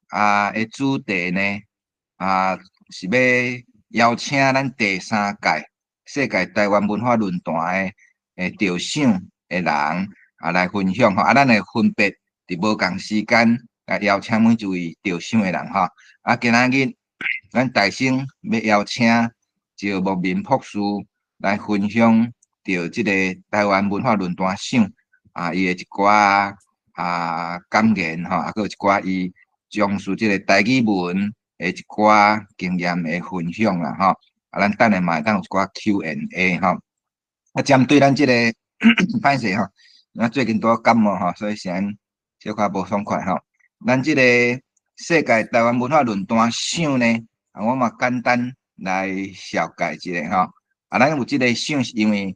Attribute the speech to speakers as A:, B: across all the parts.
A: 的主题呢是要邀请咱第三届世界台湾文化论坛得奖的人来分享吼，咱会分别伫无共时间来邀请每一位得奖的人吼。今仔日咱大声要邀请赵牧民博士来分享着即个台湾文化论坛奖伊的一寡感言吼，还有一寡伊从事即个台语文的一寡经验的分享啦吼。咱等下嘛会当有一寡 Q&A 吼。针对咱即个歹势吼，最近拄感冒吼，所以先小可无爽快吼。咱即个世界台湾文化论坛奖呢，我嘛简单来小解一下吼。咱有即个奖是因为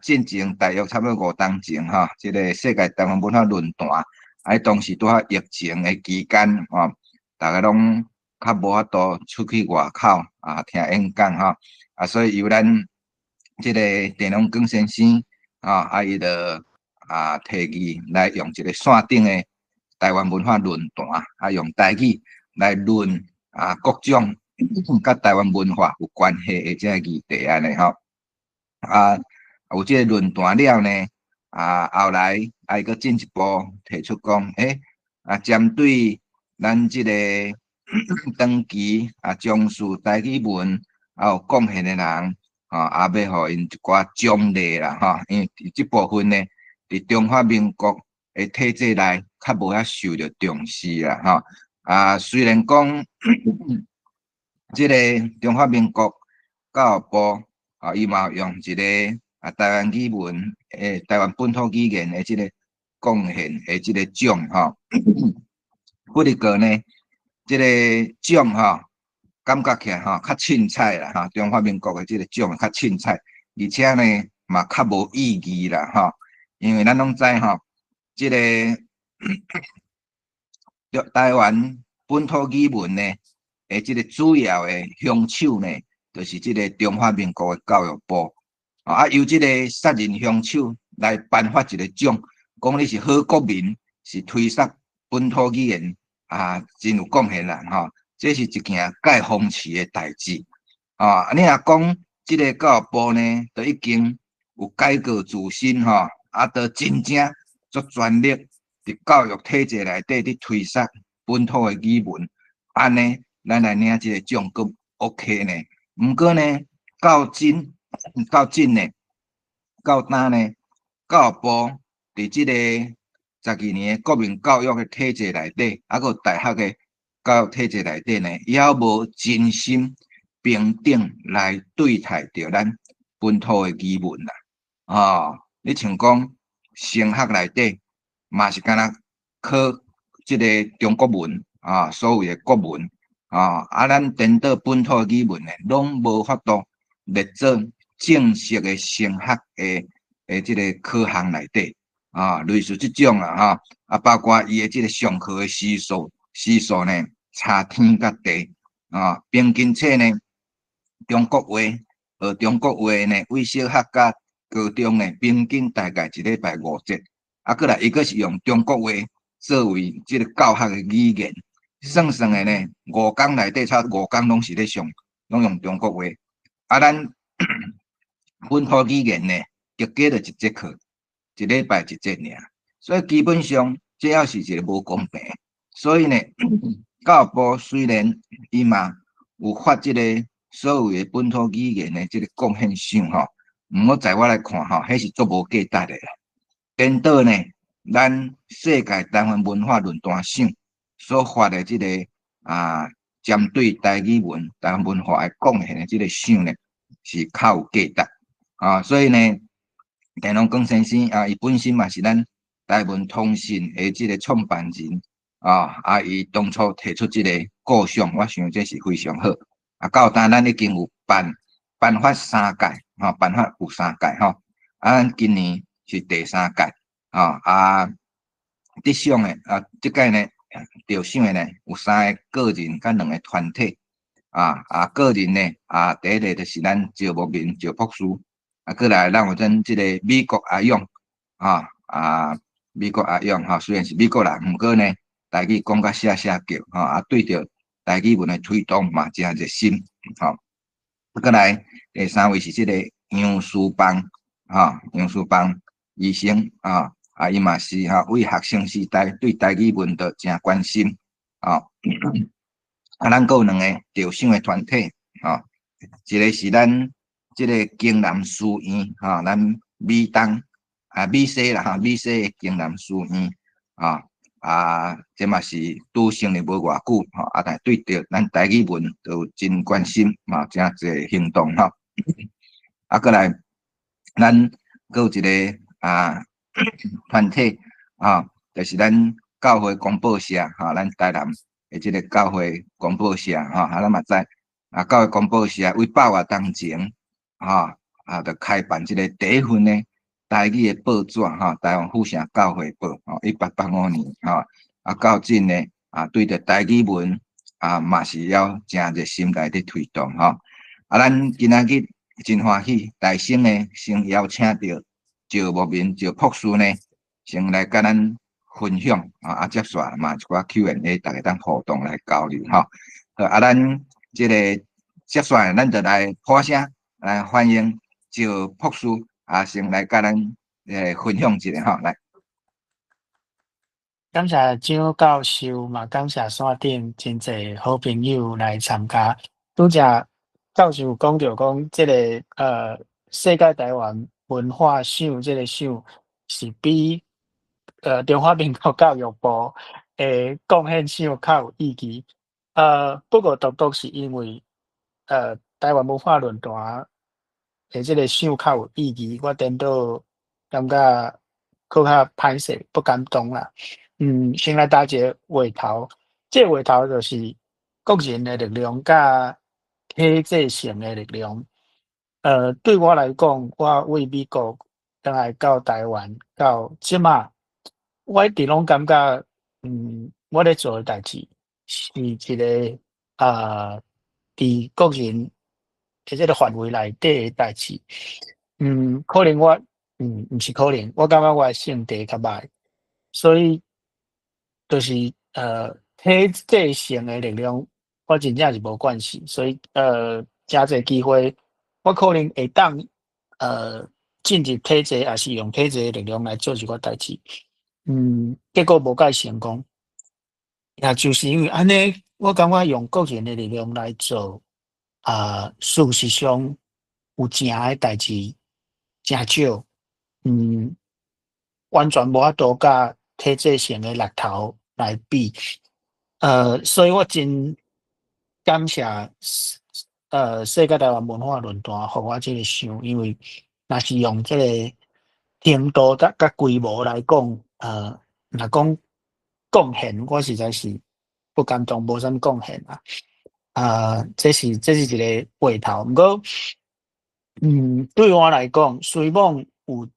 A: 进前大约差不多5年前吼，即个世界台湾文化论坛，当时拄疫情的期间吼，大家拢较无法度出去外口听演讲吼，所以由咱即个田龙光先生伊就提议来用一个线顶的台湾文化论坛，用台语来论各种甲台湾文化有关系的这个议题安尼吼。有这个论坛了呢，后来还佫进一步提出讲，针对咱这个长期从事台语文有贡献的人，也要互因一寡奖励啦，因为这部分呢，伫中华民国的体制内较无遐受到重视啦，虽然讲这个中华民国教育部伊嘛用一个台湾语文台湾本土语言的这个贡献的这个奖不过呢，这个奖感觉起来较凊彩啦中华民国的这个奖较凊彩，而且呢嘛较无意义啦因为咱拢知这个台湾本土语文呢这个主要的凶手呢，就是这个中华民国的教育部由这个杀人凶手来颁发一个奖，讲你是好国民，是推动本土语言真有贡献人这是一件介讽刺的代志你若讲这个教育部呢，都已经有改革自新都真正做全力伫教育体制内底伫推动本土的语文，安尼咱来领这个奖阁 OK 呢？毋过呢，到今呢，到今呢，教育部伫这个12年的国民教育的体制内底，还有大学的教育体制内底呢，也无真心平等来对待着咱本土的语文啦。你像讲升学内底嘛是敢若考这个中国文所谓的国文咱颠倒本土的语文呢，拢无法度列做正式的升学的这个科项内底类似这种啦包括伊的这个上课的时数呢差天甲地平均册呢中国话学中国话呢，为小学甲高中呢平均大概一礼拜5节，过来伊个是用中国话作为这个教学的语言，算的呢5天内底差5天拢是咧上，拢用中国话，咱本土语言呢，就加了1节课，一礼拜1节尔，所以基本上这也是一个无公平。所以呢，教育部虽然伊嘛有发这个所谓的本土语言的这个贡献奖毋过在我来看迄是足无价值的啦。颠倒呢，咱世界台湾文化论坛奖所发的这个针对台语文、台湾文化的贡献的这个奖呢，是较有价值所以呢，田龙光先生伊本身嘛是咱台文通信的这个创办人伊当初提出这个构想，我想这是非常好到今咱已经有颁发3届颁发有3届咱今年是第3届得奖的这届呢得奖的呢有3个个人甲2个团体个人呢第一个就是咱赵牧民赵博士过来咱有咱这个美国阿勇美国阿勇虽然是美国人，毋过呢台语讲甲写叫吼，啊对着台语文的推动嘛真热心吼。过来第三位是即个杨树邦杨树邦医生伊嘛是为学生时代对台语文的真关心咱有两个着想的团体一个是咱即个江南书院咱美东美西啦美西的江南书院这嘛是拄成立无偌久但对着咱台语文都真关心真侪行动过来咱还有一个团体就是咱教会广播社咱台南的即个教会广播社咱嘛知教会广播社为100多年前就开办即个第一份呢台语的报纸台湾府城教会报1885年到今呢对着台语文嘛是要真热心来伫推动咱今仔日真欢喜大声呢先邀请到赵牧民赵博士呢先来甲咱分享接续嘛一寡 Q&A 大家当互动来交流咱即个接续咱就来拍声来欢迎赵博士先来甲咱分享一下来。
B: 感谢张教授嘛，感谢线顶真侪好朋友来参加。拄则教授讲到讲，即个世界台湾文化赏，即个赏是比中华民国教育部诶贡献赏较有意义。不过独独是因为台湾文化论坛诶即个赏较有意义，我颠倒感觉搁较歹势，不感动啦。先来打一个话头，这个话头就是个人的力量甲体制性的力量。对我来讲，我为美国倒来到台湾到即马，我一直拢感觉，我咧做诶代志是一个伫个人诶即个范围内底诶代志。可能我，毋是可能，我感觉我诶性地较歹，所以就是体制性诶力量，我真正是无关系，所以诚侪机会，我可能会当进入体制，也是用体制诶力量来做一寡代志。结果无介成功，也就是因为安尼，我感觉用个人诶力量来做事实上有成诶代志诚少，完全无法度甲体制性诶力头来比。所以我真感谢世界台湾文化论坛互我即个赏，因为若是用即个程度甲规模来讲，若讲贡献，我实在是不敢当，无啥物贡献这是一个话头。毋过，对我来讲，虽望有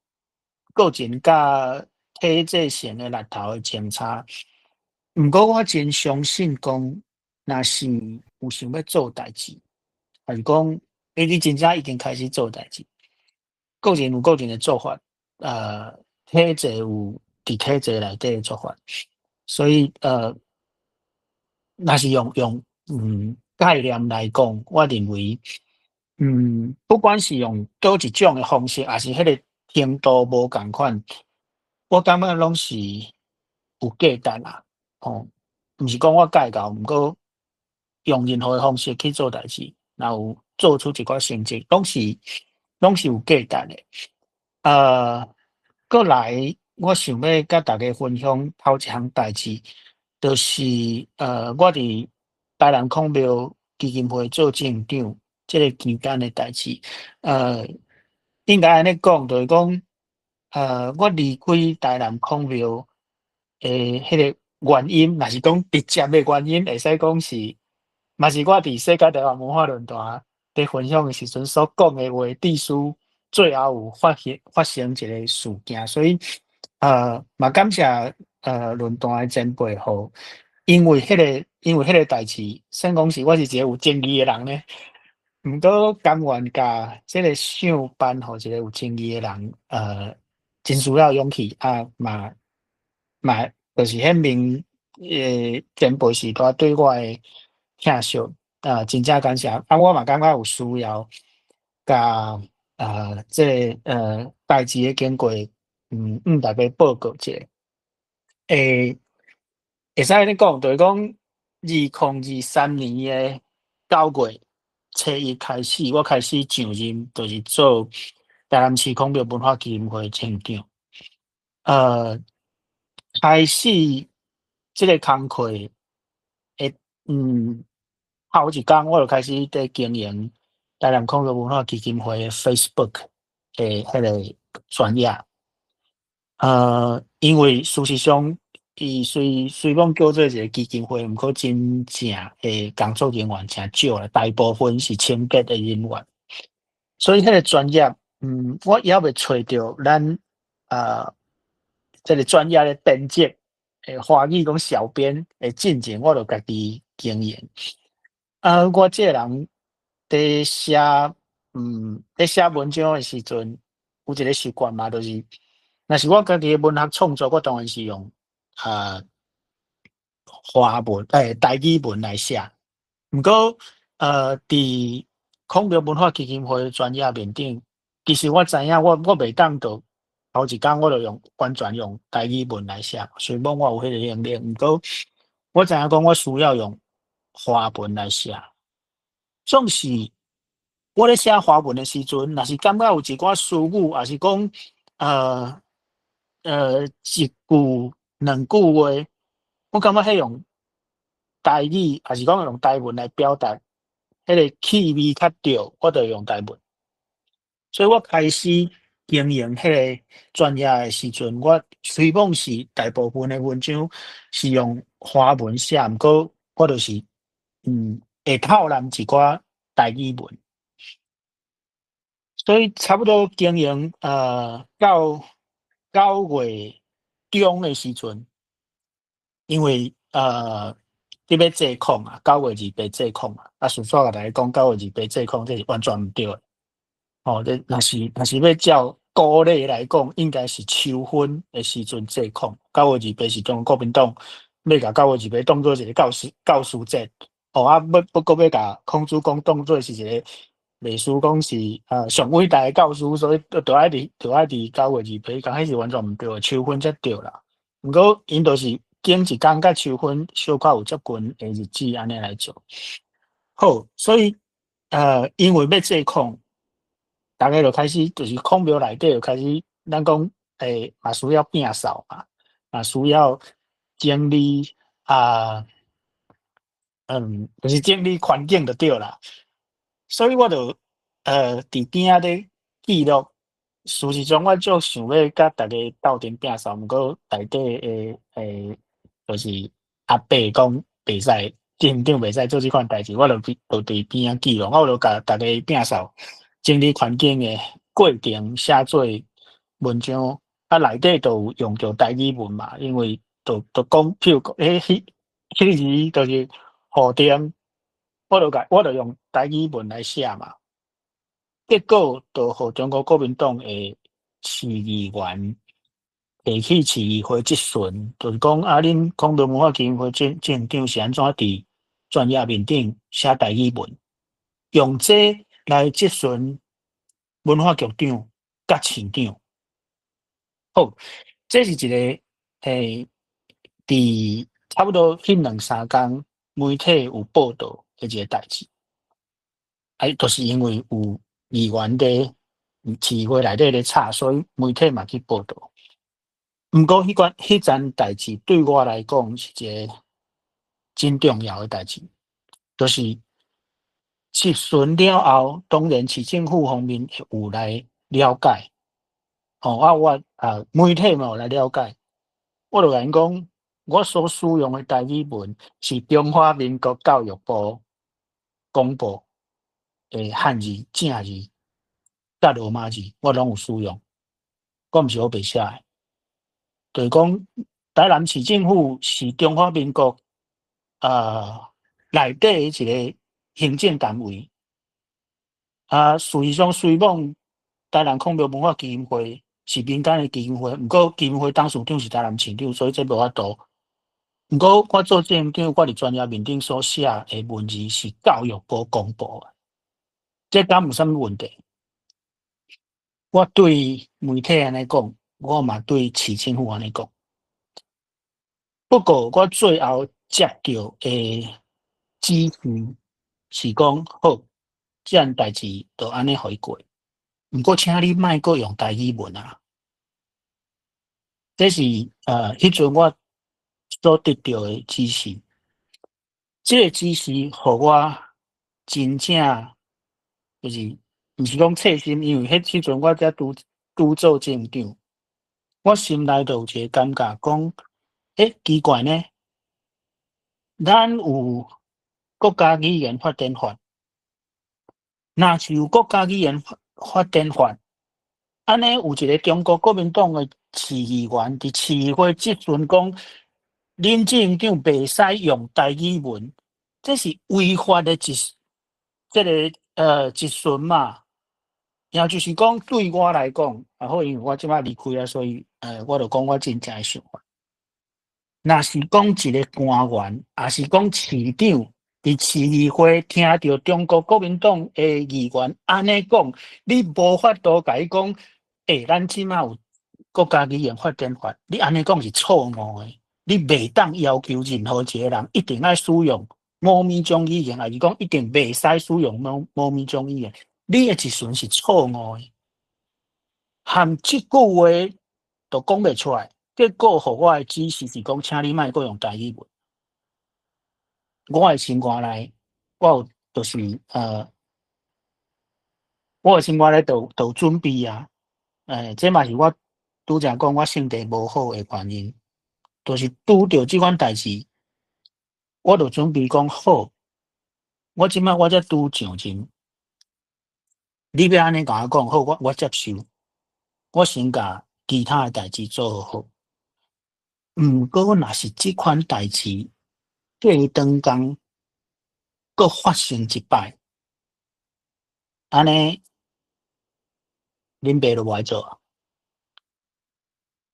B: 个人甲体制性诶力头诶前差，毋过我真相信讲，若是有想要做代志，还是讲你真正已经开始做代志，个人有个人诶做法，体制有伫体制内底诶做法，所以若是用概念来讲，我认为，不管是用倒一种诶方式，还是迄个程度无共款，我感觉拢是有价值啦。毋是讲我介厚，毋过用任何诶方式去做代志，然后做出一寡成绩，拢是有价值诶。过来，我想要甲大家分享头一项代志，就是我伫台南孔庙基金会做镇长，即个期间诶代志。应该安尼讲，就是讲，我离开台南孔庙诶，迄个原因，若是讲直接诶原因，会使讲是，嘛是我伫世界台湾文化论坛伫分享诶时阵所讲诶话，致使最后有发生一个事件，所以嘛感谢论坛诶前辈互，因为迄个代志，算讲是我是一个有正义诶人呢，毋过甘愿甲即个赏颁互一个有正义诶人，真需要勇气嘛就是迄前辈时代对我的疼惜，真正感谢。我嘛感觉有需要，甲代志的经过，大家报告者。会使安尼讲，就是讲2023年的9月初1开始，我开始上任，就是做台南市孔庙文化基金会cent长。开始即个工课，会头一工我就开始伫经营台南孔庙文化基金会的 Facebook 诶，迄个专页。因为事实上，伊虽讲叫做一个基金会，毋过真正诶工作人员诚少啦，大部分是清洁的人员。所以迄个专业，我还未找着咱即个专业的编辑，华语讲小编会进前，我就家己经营。我即个人伫写，伫写文章的时阵，有一个习惯嘛，就是若是我家己的文学创作，我当然是用华文台语文来写。毋过伫孔庙文化基金会专业面顶，其实我知影我袂当着头一工我就完全用台语文来写，虽然我有迄个能力，毋过我知影讲我需要用华文来写。总是我咧写华文的时阵，若是感觉有一寡词语，也是讲呃一句两句话，我感觉迄用台语，还是讲用台文来表达，迄个气味较对，我就用台文。所以我开始经营迄个专业的时阵，我虽讲是大部分的文章是用华文写，毋过我就是会透含一寡台语文。所以差不多经营到9月中的时阵，因为你要借控啊，9月28借控啊，顺续甲大家讲9月28借控，这是完全毋对的。你若是要照古历来讲，应该是秋分的时阵借控，9月28是中国民党要甲9月28当做一个教师节。要搁要甲孔子公当做是一个历史讲是上伟大的教师，所以就爱伫9月28，讲迄是完全毋对的，秋分才对啦。毋过因就是拣一工甲秋分小可有接近的日子安尼来做。好，所以因为要借控，大家就开始就是孔庙内底就开始，咱讲嘛需要摒扫嘛，嘛需要整理就是整理环境就对啦。所以我就伫边仔咧记录。事实上，我就想要甲大家斗阵摒扫，毋过内底就是阿伯讲袂使，镇长袂使做即款代志，我就伫边仔记录，我就甲大家摒扫、整理环境的过程写做文章，内底都有用着台语文嘛，因为都讲，譬如讲，迄字就是互电，我就用台语文来写嘛。结果就互中国国民党的市议员提起市议会质询，就是讲恁孔庙文化基金会镇长是安怎伫专业面顶写台语文，用这来质询文化局长甲市长。好，这是一个伫差不多迄2-3天媒体有报道的一个代志，就是因为有议员伫市议会内底咧吵，所以媒体嘛去报道。毋过迄件代志对我来讲是一个真重要的代志，就是质询了后，当然市政府方面有来了解，我媒体嘛有来了解，我就甲因讲，我所使用的台语文是中华民国教育部公布汉字、正字、甲罗马字，我拢有使用，我毋是我白写的。就是讲，台南市政府是中华民国内底一个行政单位。事实上，虽讲台南孔庙文化基金会是民间的基金会，毋过基金会董事长是台南市长，所以这无法度毋过我做政长，我伫专业面顶所写诶文字是教育部公布诶，这敢无啥物问题？我对媒体安尼讲，我嘛对市政府安尼讲。不过我最后接到诶指示是讲好，即样代志就安尼互伊过。毋过请你莫阁用台语文啊。这是迄阵我所得到诶指示。即个指示互我真正就是毋是讲切心，因为迄阵我才拄做镇长，我心内就有一个感觉讲，奇怪呢，咱有国家语言发展法，若是有国家语言发展法，安尼有一个中国国民党诶市议员伫市议会质询讲，恁镇长袂使用台语文，这是违法诶即个质询嘛。也就是讲，对我来讲，好，因为我即摆离开啊，所以我就讲我真正诶想法。若是讲一个官员，也是讲市长伫市议会听到中国国民党诶议员安尼讲，你无法度甲伊讲，咱即摆有国家语言发展法，你安尼讲是错误诶。你袂当要求任何一个人一定爱使用某物种语言，还是讲一定袂使使用某物种语言。你诶质询是错误诶，含即句话都讲袂出来，结果互我诶指示是讲，请你莫阁用台语文。我诶心肝内，我有就是我诶心肝内都有准备啊。这嘛是我拄则讲我性地无好诶原因，就是拄着即款代志，我就准备讲好，我即摆我才拄上阵。你要安尼甲我讲好，我接受，我先甲其他诶代志做好。毋过若是即款代志过长工，佫发生一摆，安尼恁爸就无爱做啊。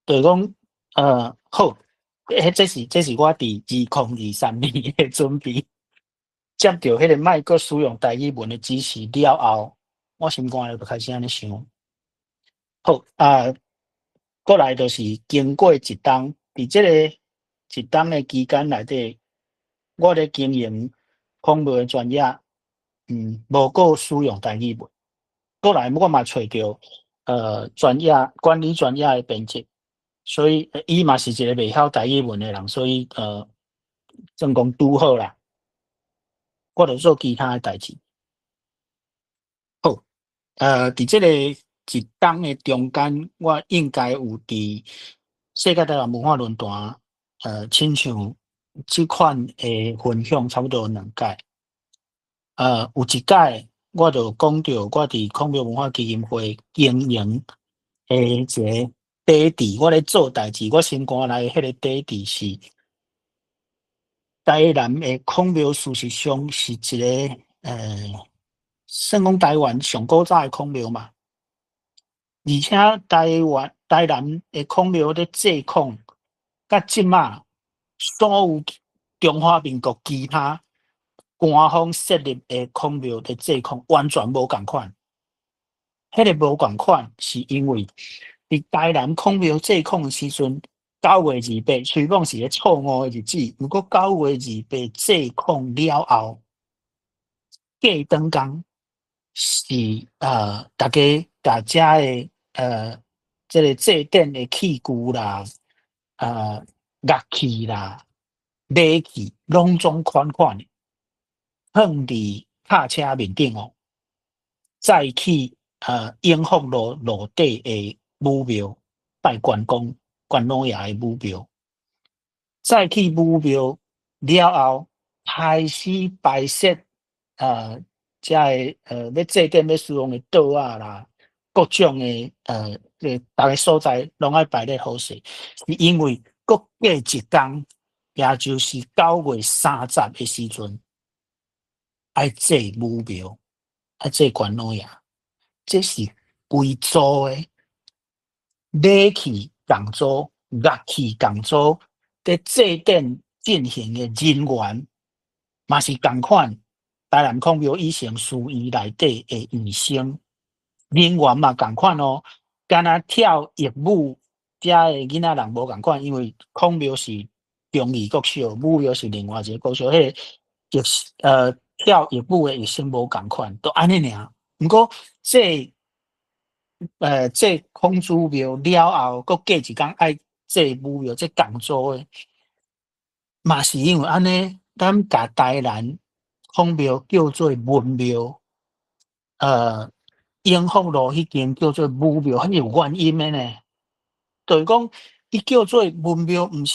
B: 就是讲好，这是我伫2023年诶准备，接到迄个莫阁使用台语文诶指示了后，我心肝内就开始安尼想。好过来就是经过一冬，伫即个一冬诶期间内底，我咧经营广播诶专业，无够使用台语文。过来我嘛找着专业管理专业诶编辑，所以伊嘛是一个袂晓台语文诶人，所以算讲拄好啦。我著做其他诶代志。好，伫即个一冬诶中间，我应该有伫世界台湾文化论坛，亲像即款诶分享差不多2届。有一届我就讲到我伫孔庙文化基金会经营诶一个底地，我咧做代志，我心肝内迄个底地是台南诶孔庙，事实上是一个算讲台湾上古早诶孔庙嘛。而且台南诶孔庙咧祭孔，甲即马所有中华民国其他官方设立诶孔庙咧祭孔完全无共款。迄个无共款是因为伫台南孔庙祭孔诶时阵，9月28，虽讲是个错误诶日子，毋过9月28祭孔了后，过长工是大家甲遮诶即个祭典诶器具啦、乐器啦、马器拢总款款诶，放伫塔车面顶哦，再去永福路底诶武庙拜关公、关老爷诶武庙，再去武庙了后，开始摆设遮诶要祭典要使用诶桌仔啦，各种诶逐个所在拢爱摆咧好势，是因为各过一工，也就是9月30诶时阵，爱祭武庙，爱祭关老爷，这是规组诶马器共组、乐器共组，伫祭典进行的人员嘛是同款，台南孔庙以前事院内底的医生人员嘛同款哦，敢若跳业舞遮的囡仔人无同款，因为孔庙是中义国小，舞庙是另外一个国小，迄个跳业舞的医生无同款，都安尼尔。毋过这孔子庙了后，佫过一工爱这武庙这工作的，嘛是因为安尼，咱甲台南孔庙叫做文庙，永福路迄间叫做武庙，很有原因的呢。就是讲，伊叫做文庙，毋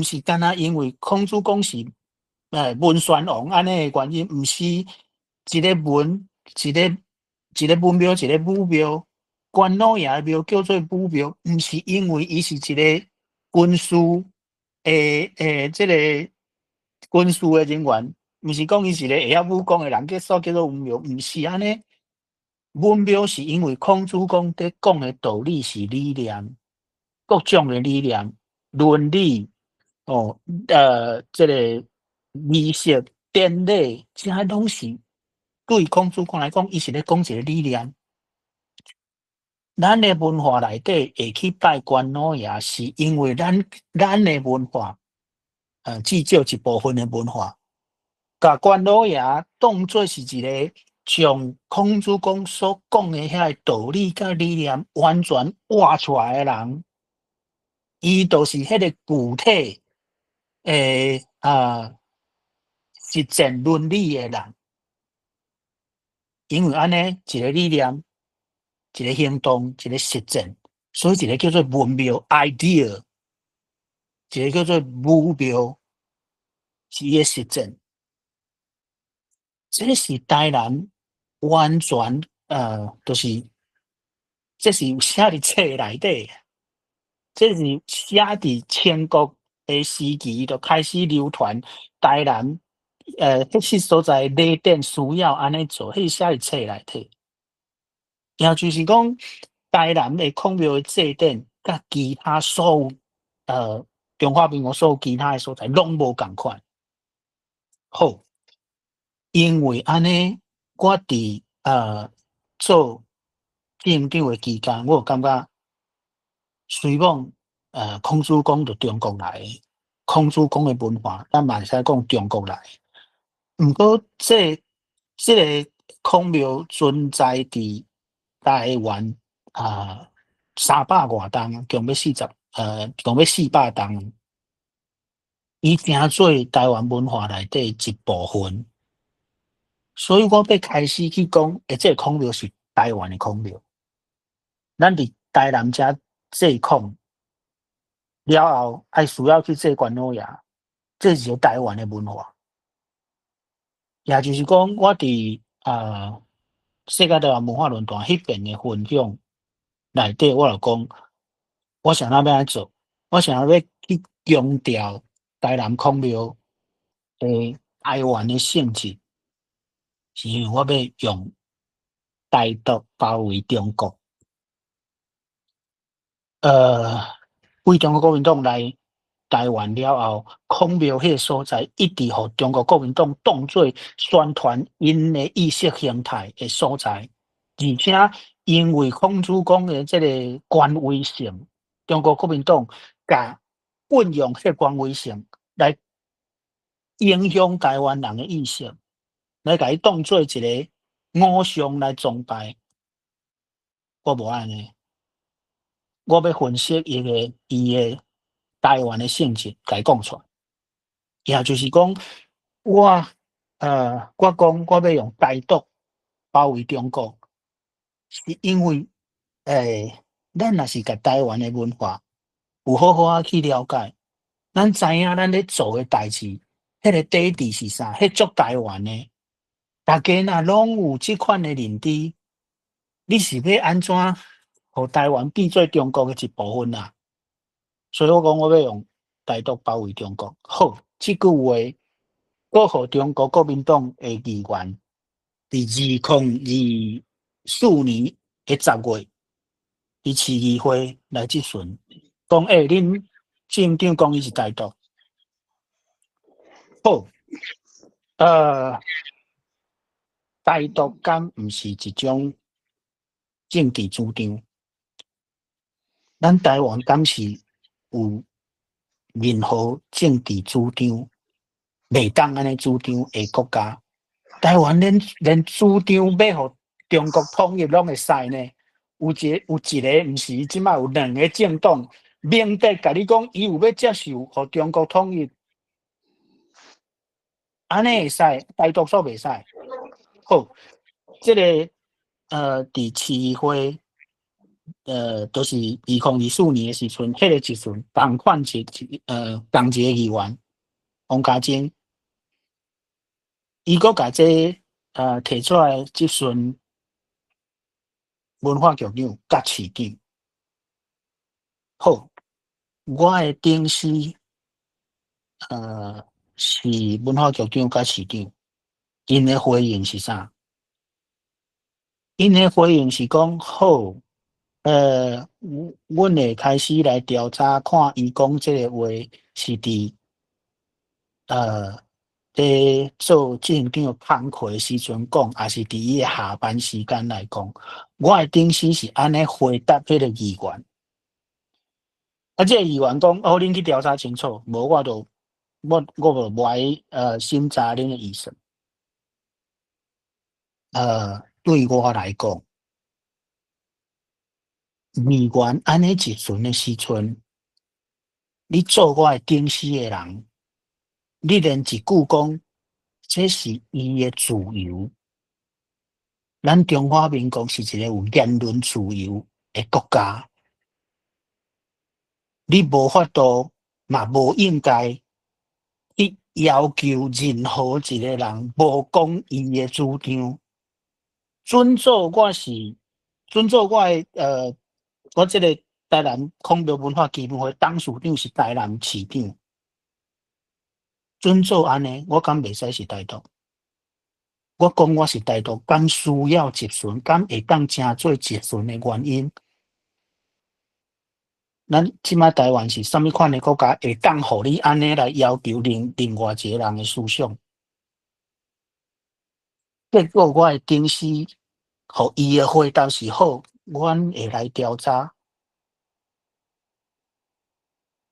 B: 是干那因为孔子讲是文宣王安尼的原因，毋是一个文，一个文庙，一个武庙。关老爷庙叫做武庙，毋是因为伊是一个军事即个军事的人员，毋是讲伊是一个会晓武功的人，所叫做文庙，毋是安尼。文庙是因为孔子讲伫讲的道理是理念，各种的理念、伦理哦，即个仪式典礼，这些拢是对孔子讲来讲，伊是咧讲一个理念。咱的文化内底会去拜关老爷，是因为咱的文化，至少一部分的文化，甲关老爷当作是一个将孔子讲所讲的遐道理甲理念完全画出来的人，伊就是迄个具体实践伦理的人，因为安尼一个理念。一个行动，一个实践，所以一个叫做文庙 idea， 一个叫做武庙是伊个实践。这是台南完全就是这是有写伫册内底，这是写伫清国的时期就开始流传台南迄些所在礼典需要安尼做，迄写伫册内底。也就是讲，台南的孔庙的祭典，甲其他所有中华民国所有其他的所在，拢无共款。好，因为安尼，我伫做店长的期间，我有感觉，虽讲孔子讲着中国来的，孔子讲的文化，咱嘛会使讲中国来的。毋过，这个孔庙存在伫台湾300外栋，共要400栋，伊成做台湾文化内底一部分。所以我要开始去讲，这个孔庙是台湾的孔庙。咱伫台南遮祭孔了后，爱需要去祭关老爷，这是台湾的文化。也就是讲，我伫世界台湾文化论坛迄边的分享内底，我就讲，我想要安做，我想要去强调台南孔庙的台湾的性质，是因为我要用台独包围中国。为中国国民党来台湾了后，孔庙迄个所在一直互中国国民党当作宣传因的意识形态的所在，而且因为孔子讲的这个权威性，中国国民党甲运用迄个权威性来影响台湾人的意识，来甲伊当做一个偶像来崇拜。我无安尼。我要分析伊的台湾的性质，甲伊讲出来。也就是讲，我讲我要用台独包围中国，是因为咱若是甲台湾的文化有好好啊去了解，咱知影咱咧做的代志，迄个底底是啥？迄足台湾的，大家若拢有即款的认知，你是要安怎？互台湾变做中国的一部分啊，所以我讲我要用台独包围中国。好，这句话，我互中国国民党的议员伫2024年的10月，伫市议会来质询，讲恁县长讲伊是台独，好，呃，台独敢毋是一种政治主张？咱台湾敢是有任何政治主张袂当安尼主张的国家？台湾连主张要互中国统一拢会使呢？有一个毋是，即摆有2个政党明白甲你讲，伊有要接受互中国统一，安尼会使，台独煞袂使。好，即、个伫市议会，都是2024年的时阵，迄个时阵，同款同一个议员王家珍，伊阁甲这提出来质询文化局长甲市长。好，我的顶司是文化局长甲市长，因的回应是啥？因的回应是讲好，阮会开始来调查，看伊讲即个话是伫做政长工课的时阵讲，还是伫伊的下班时间来讲。我的顶司是安尼回答迄个议员，即个议员讲，哦，恁去调查清楚，无我就无爱审查恁的意思。对我来讲，议员安尼质询的时阵，你做我的顶司的人，你连一句讲，这是伊的自由。咱中华民国是一个有言论自由的国家，你无法度，嘛无应该去要求任何一个人无讲伊的主张。准做我的我即个台南孔庙文化基金会董事长是台南市长，准做安尼，我敢袂使是台独？我讲我是台独，敢需要质询，敢会当正做质询的原因？咱即摆台湾是啥物款的国家，会当互你安尼来要求另外一个人的思想？结果我的顶司，互伊的回答是好，阮会来调查。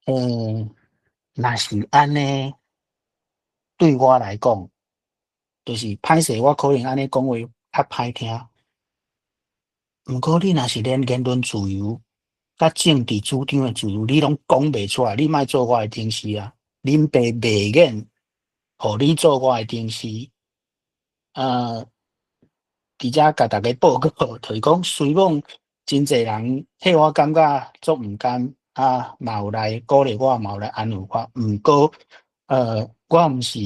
B: 若是安尼，对我来讲，就是歹势，我可能安尼讲话较歹听。毋过你若是连言论自由、甲政治主张的自由，你拢讲袂出来，你莫做我的顶司啊！恁爸袂愿，互你做我的顶司。伫遮甲大家报告，就是讲，虽讲真侪人替我感觉足毋甘，嘛有来鼓励我，嘛有来安慰我。毋过，我毋是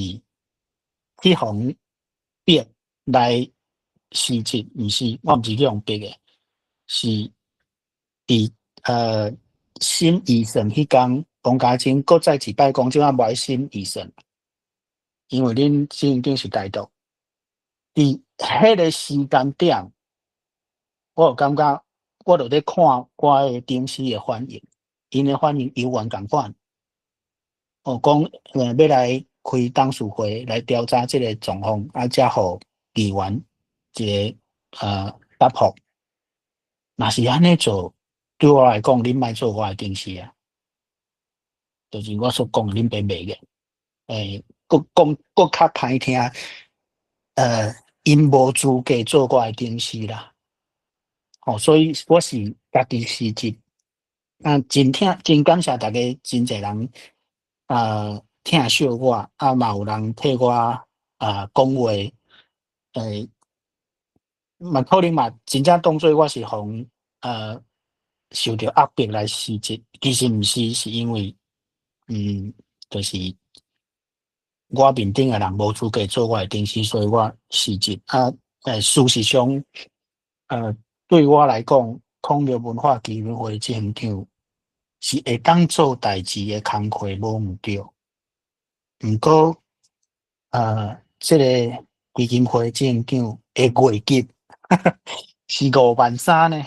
B: 去互逼来辞职，毋是，我毋是去互逼的，是伫审预算迄天，王家珍搁再一摆讲，即摆无爱审预算，因为恁市长是台独。伫迄个时间点，我有感觉，我就咧看我的顶司的反应，因的反应犹原共款。讲要来开董事会来调查即个状况，才互议员一个答复。若是安尼做，对我来讲，恁莫做我的顶司啊。就是我所讲，恁爸袂个，搁较歹听，因无资格做我的顶司啦。所以我是家己辞职。真感谢大家，真侪人疼惜我，嘛有人替我讲话，嘛可能嘛真正当做我是互受到压迫来辞职，其实毋是，是因为就是我面顶的人无资格做我的顶司，所以我辞职。事实上，对我来讲，孔庙文化基金会执行长是会当做代志的工课，无毋对。毋过，这个基金会执行长的月级是53000呢。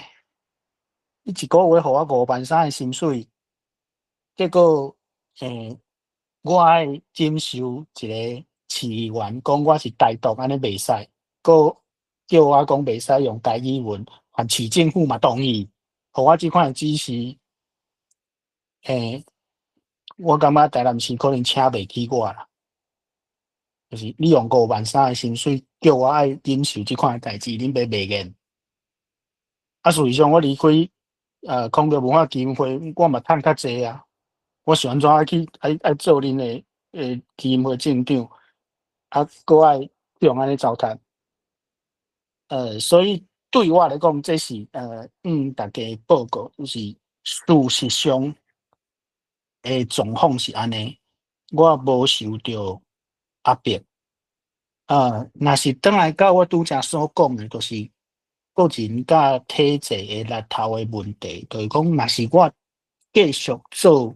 B: 你一个月互我53000的薪水，结果我爱接受一个市员讲我是台独，安尼袂使，佮叫我讲袂使用台语文，还市政府嘛同意，互我即款的指示，我感觉台南市可能请袂起我啦。就是你用5万3的薪水，叫我爱忍受即款的代志，恁袂言。啊，事实上我离开康乐文化基金会，我嘛趁较济啊。我是安怎爱去爱做恁的基金会镇长，啊，搁爱用安尼糟蹋。所以对我来讲，这是大家报告，就是事实上状况是安尼，我无受到压迫。若是转来到我拄则所讲的，就是个人甲体制的力头的问题，就是讲，若是我继续做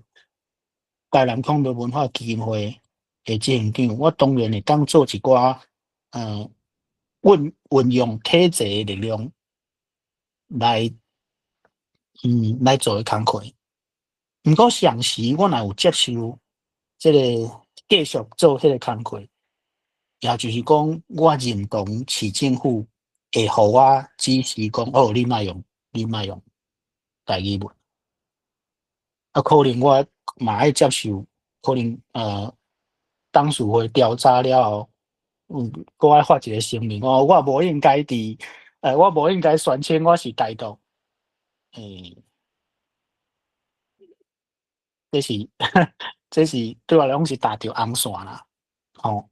B: 台南康乐文化基金会的执行长，我当然会当做一寡运用体制的力量来来做的工课。毋过上时我若有接受即个继续做迄个工课，也就是讲我认同市政府会互我指示讲，你莫用台语文。啊，可能我嘛爱接受，可能董事会调查了后，搁爱发一个声明，我无应该我无应该宣称我是台独，这是这是对我来讲是踏着红线啦，吼。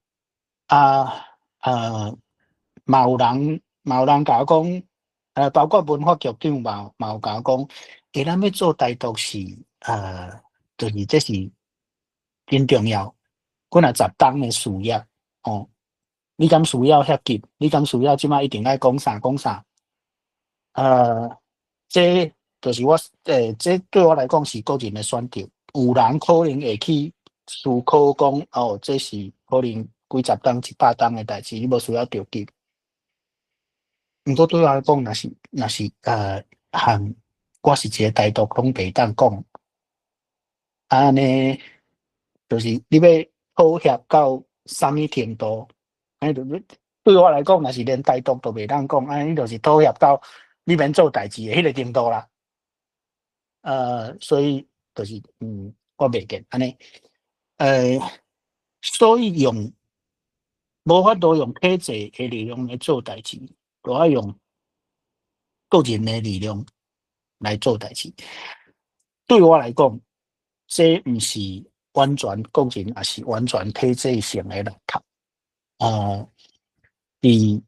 B: 啊，嘛有人甲我讲，包括文化局长嘛有甲我讲，咱要做台独是就是这是真重要，阮也十当的事业，哦，你敢需要遐急？你敢需要即摆一定爱讲啥讲啥？这就是我这对我来讲是个人的选择。有人可能会去思考讲，这是可能几十档、100档的代志，你无需要着急。毋过对我来讲，若是含我是一个台独，拢袂当讲。安尼就是你要妥协到啥物程度？安尼就是对我来讲，若是连台独都袂当讲，安尼就是妥协到你免做代志的迄个程度啦。所以就是我袂见安尼。所以无法度用体制的力量来做代志，就要用个人的力量来做代志。对我来讲，这毋是完全个人，也是完全体制性的立场。伫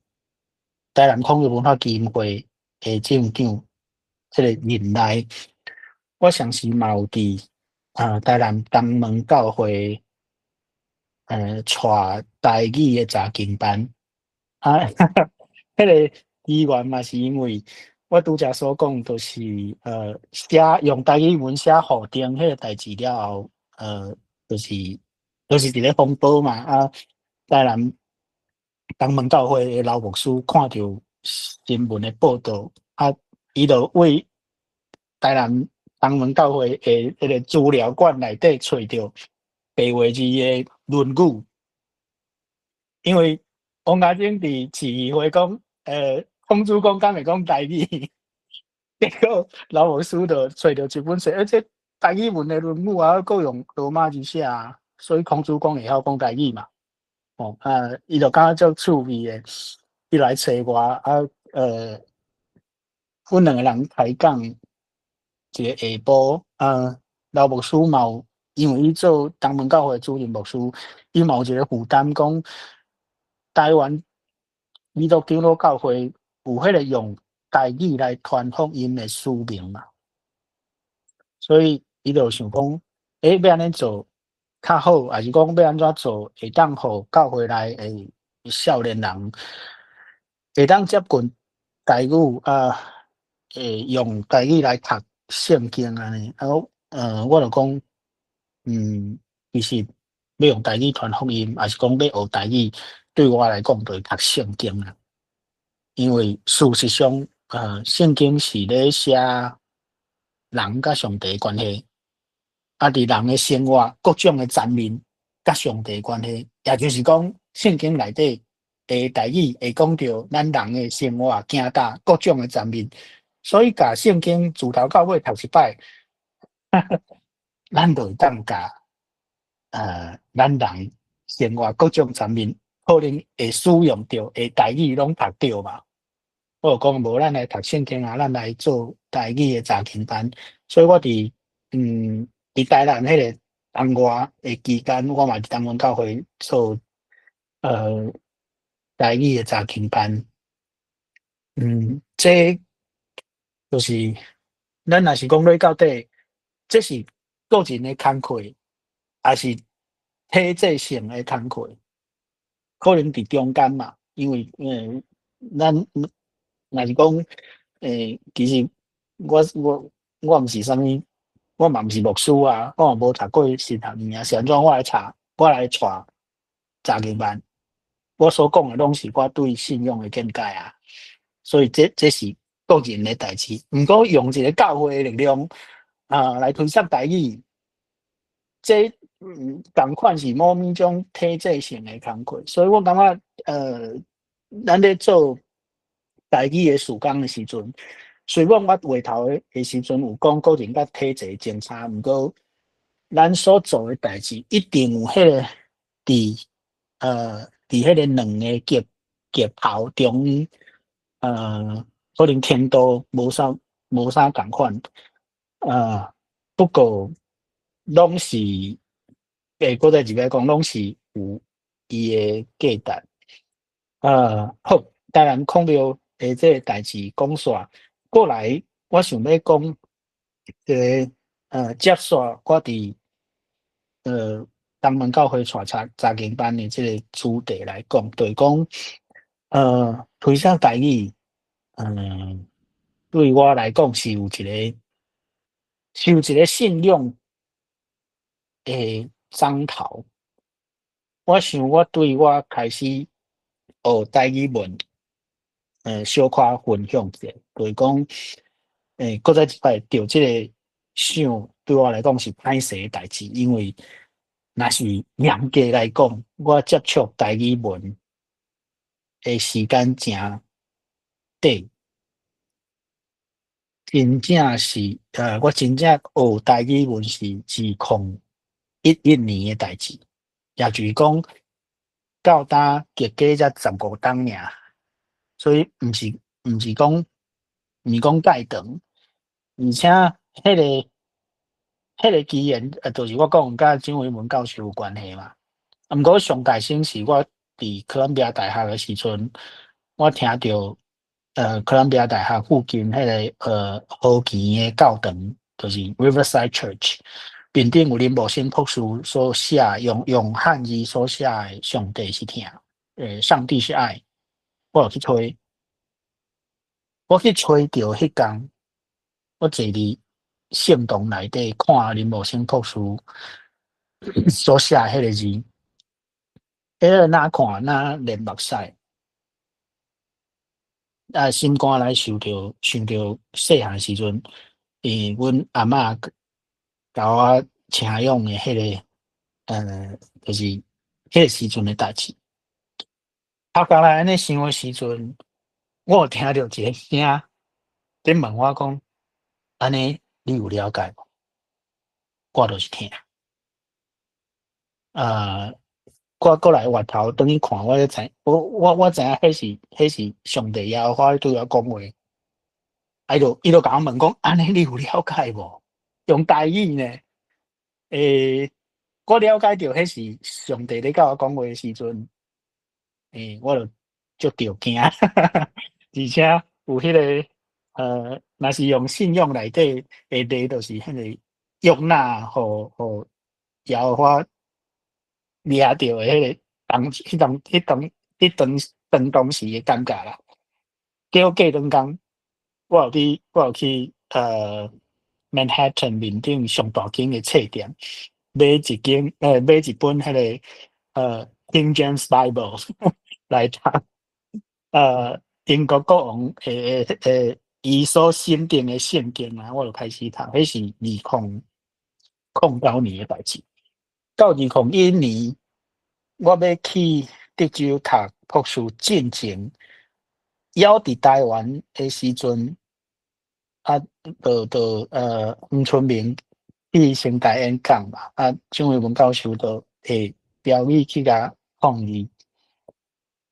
B: 台南康乐文化基金会的执行长这个任内，我上时嘛有伫台南东门教会带台语的查经班迄个意愿嘛是因为我拄则所讲，就是用台语文写互定迄个代志了后，就是伫咧风波嘛台南东门教会的老牧师看到新闻的报道，伊就为台南东门教会的迄个资料馆内底找到白话字的论语，因为王家珍伫市议会讲，孔子讲敢会讲台语，结果老牧师就找到一本书，而且台语文的论语佫用罗马字写所以孔子讲会晓讲台语嘛。伊就感觉足趣味诶，伊来找我阮两个人开讲一个下晡，老牧师嘛有，因为伊做东门教会主任牧师，伊嘛有一个负担讲，台湾基督长老教会有迄个用台语来传福音诶使命嘛，所以伊就想讲，要安尼做较好，还是讲要安怎做会当互教会内诶少年人会当接近台语用台语来读圣经安尼，我就讲，其实要用台语传福音，还是讲要学台语，对我来讲就是读圣经啦。因为事实上，圣经是咧写人甲上帝的关系，伫人的生活各种的层面，甲上帝关系，也就是讲圣经内底诶台语会讲到咱人诶生活、行大各种诶层面，所以甲圣经自头到尾读一摆，咱就会当甲咱人生活各种层面，可能会使用到诶台语拢读着嘛。我有讲无，咱来读圣经啊，咱来做台语诶查经班，所以我伫台南迄个东外诶期间，我嘛伫东湾教会做呃台语诶查经班。这就是咱若是讲落到底，这是个人诶工课，还是体制性诶工课？可能伫中间嘛，因为咱若是讲其实我毋是啥物，我嘛毋是牧师啊，我嘛无读过神学院啊，是安怎我来带查经班，我所讲诶拢是我对信仰诶见解啊，所以这是个人诶代志，毋过用一个教会诶力量来推广台语，这共款是某物种体制性诶工课，所以我感觉咱咧做台语诶事工诶时阵，虽然我话头诶时阵有讲个人甲体制争差，毋过咱所做诶代志一定有迄个伫迄个两个结头中可能程度无啥共款，呃，不过拢是搁再一摆讲，拢是有伊诶价值。好，当然讲到即个代志讲煞，过来我想要讲一个接续我伫东门教会带查经班的即个主题来讲，就是讲推销台语，对我来讲是有一个信用诶章头。我想我对我开始学台语文，小可分享者，就是讲，搁再一摆着即个想对我来讲是歹势诶代志，因为若是严格来讲，我接触台语文诶时间诚短，真正是我真正学台语文是2011年诶代志，也就是讲到呾结才15冬尔，所以毋是讲介长，而且迄个起源就是我讲甲蒋伟文教授有关系嘛。毋过上大先是我伫哥伦比亚大学诶时阵，我听着哥伦比亚大学附近迄个河墘诶教堂，就是 Riverside Church， 面顶有林木新博士所写用汉语所写诶上帝是听，上帝是爱，我去找着迄工，我坐伫圣堂内底看林木新博士所写迄个字，哪看哪连目屎。心肝来想着细汉时阵，阮阿嬷甲我请养诶迄个，就是迄个时阵诶代志。后甲来安尼想诶时阵，我有听着一个声伫问我讲：安尼你有了解无？我就是听。我过来回头转去看，我才我知影迄是上帝耶和华对我讲话。伊就甲我问讲：安尼你有了解无？用台语呢？我了解着迄是上帝咧甲我讲话诶时阵，我就足着惊，而且有迄个若是用信仰内底诶例，就是迄个约纳互耶和华掠着诶迄个当时诶感觉啦。叫过两工，我有去Manhattan 面顶上大间诶册店买一本迄个King James Bible 来读，英国国王伊所审定诶圣经啊，我就开始读，迄是2009年诶代志。到2012年，我要去德州读博士进前，还伫台湾的时阵，啊，黄春明去成台演讲嘛，啊，蒋伟文教授就会标语去甲抗议。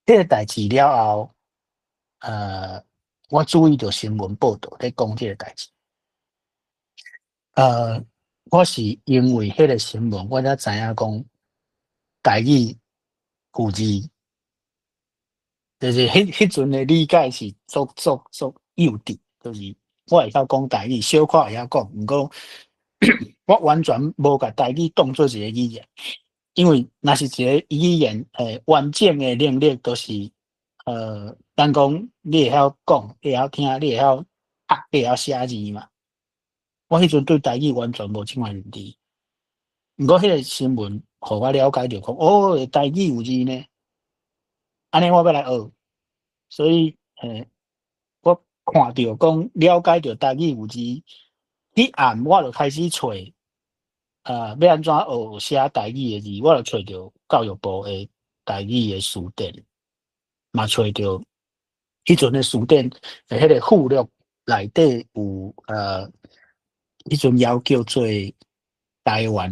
B: 迄个代志了后，我注意到新闻报道咧讲即个代志。我是因为迄个新闻，我才知影讲台语有字，就是迄阵的理解是足幼稚，就是我会晓讲台语，小可会晓讲，毋过我完全无甲台语当做一个语言，因为若是一个语言，完整的能力都是，咱讲你会晓讲，你会晓听，你会晓读，你会晓写字嘛。我迄阵对台语完全无即款认知，毋过迄个新闻互我了解着讲，哦，台语有字呢，安尼我要来学，所以我看着讲了解着台语有字，迄暗我就开始找，要安怎学写台语的字，我就找着教育部的台语的词典，嘛找着迄阵的词典，迄个附录内底有迄阵要叫做台湾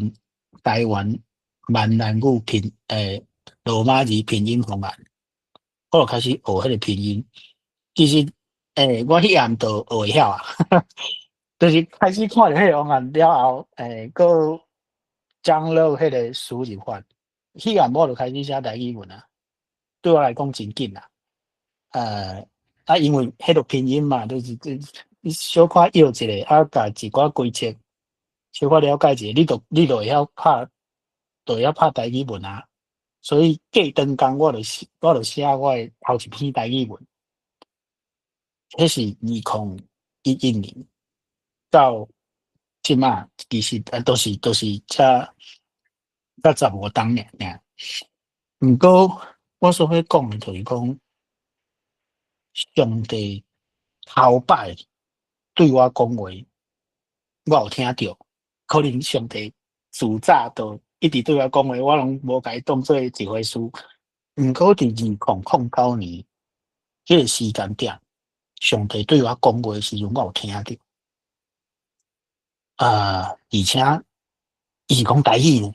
B: 闽南语罗马字拼音方案，我就开始学迄个拼音。其实我迄暗都学会晓啊，就是开始看着迄个方案了后，佫掌握迄个输入法，迄暗我就开始写台语文啊，对我来讲真紧啊。因为迄个拼音嘛，就是你小可摇一下，甲一寡规则小可了解一下，你就会晓拍，就会晓拍台语文啊。所以隔长工我就写我的头一篇台语文，迄是2011年到即马，其实都是才15当年尔。毋过我所要讲的就是讲，上帝头摆对我讲话，我有听着，可能上帝自早就一直对我讲话，我拢无甲伊当做一回事。毋过伫2009年迄个时间点，上帝对我讲话的时阵，我有听着。而且伊是讲台语呢，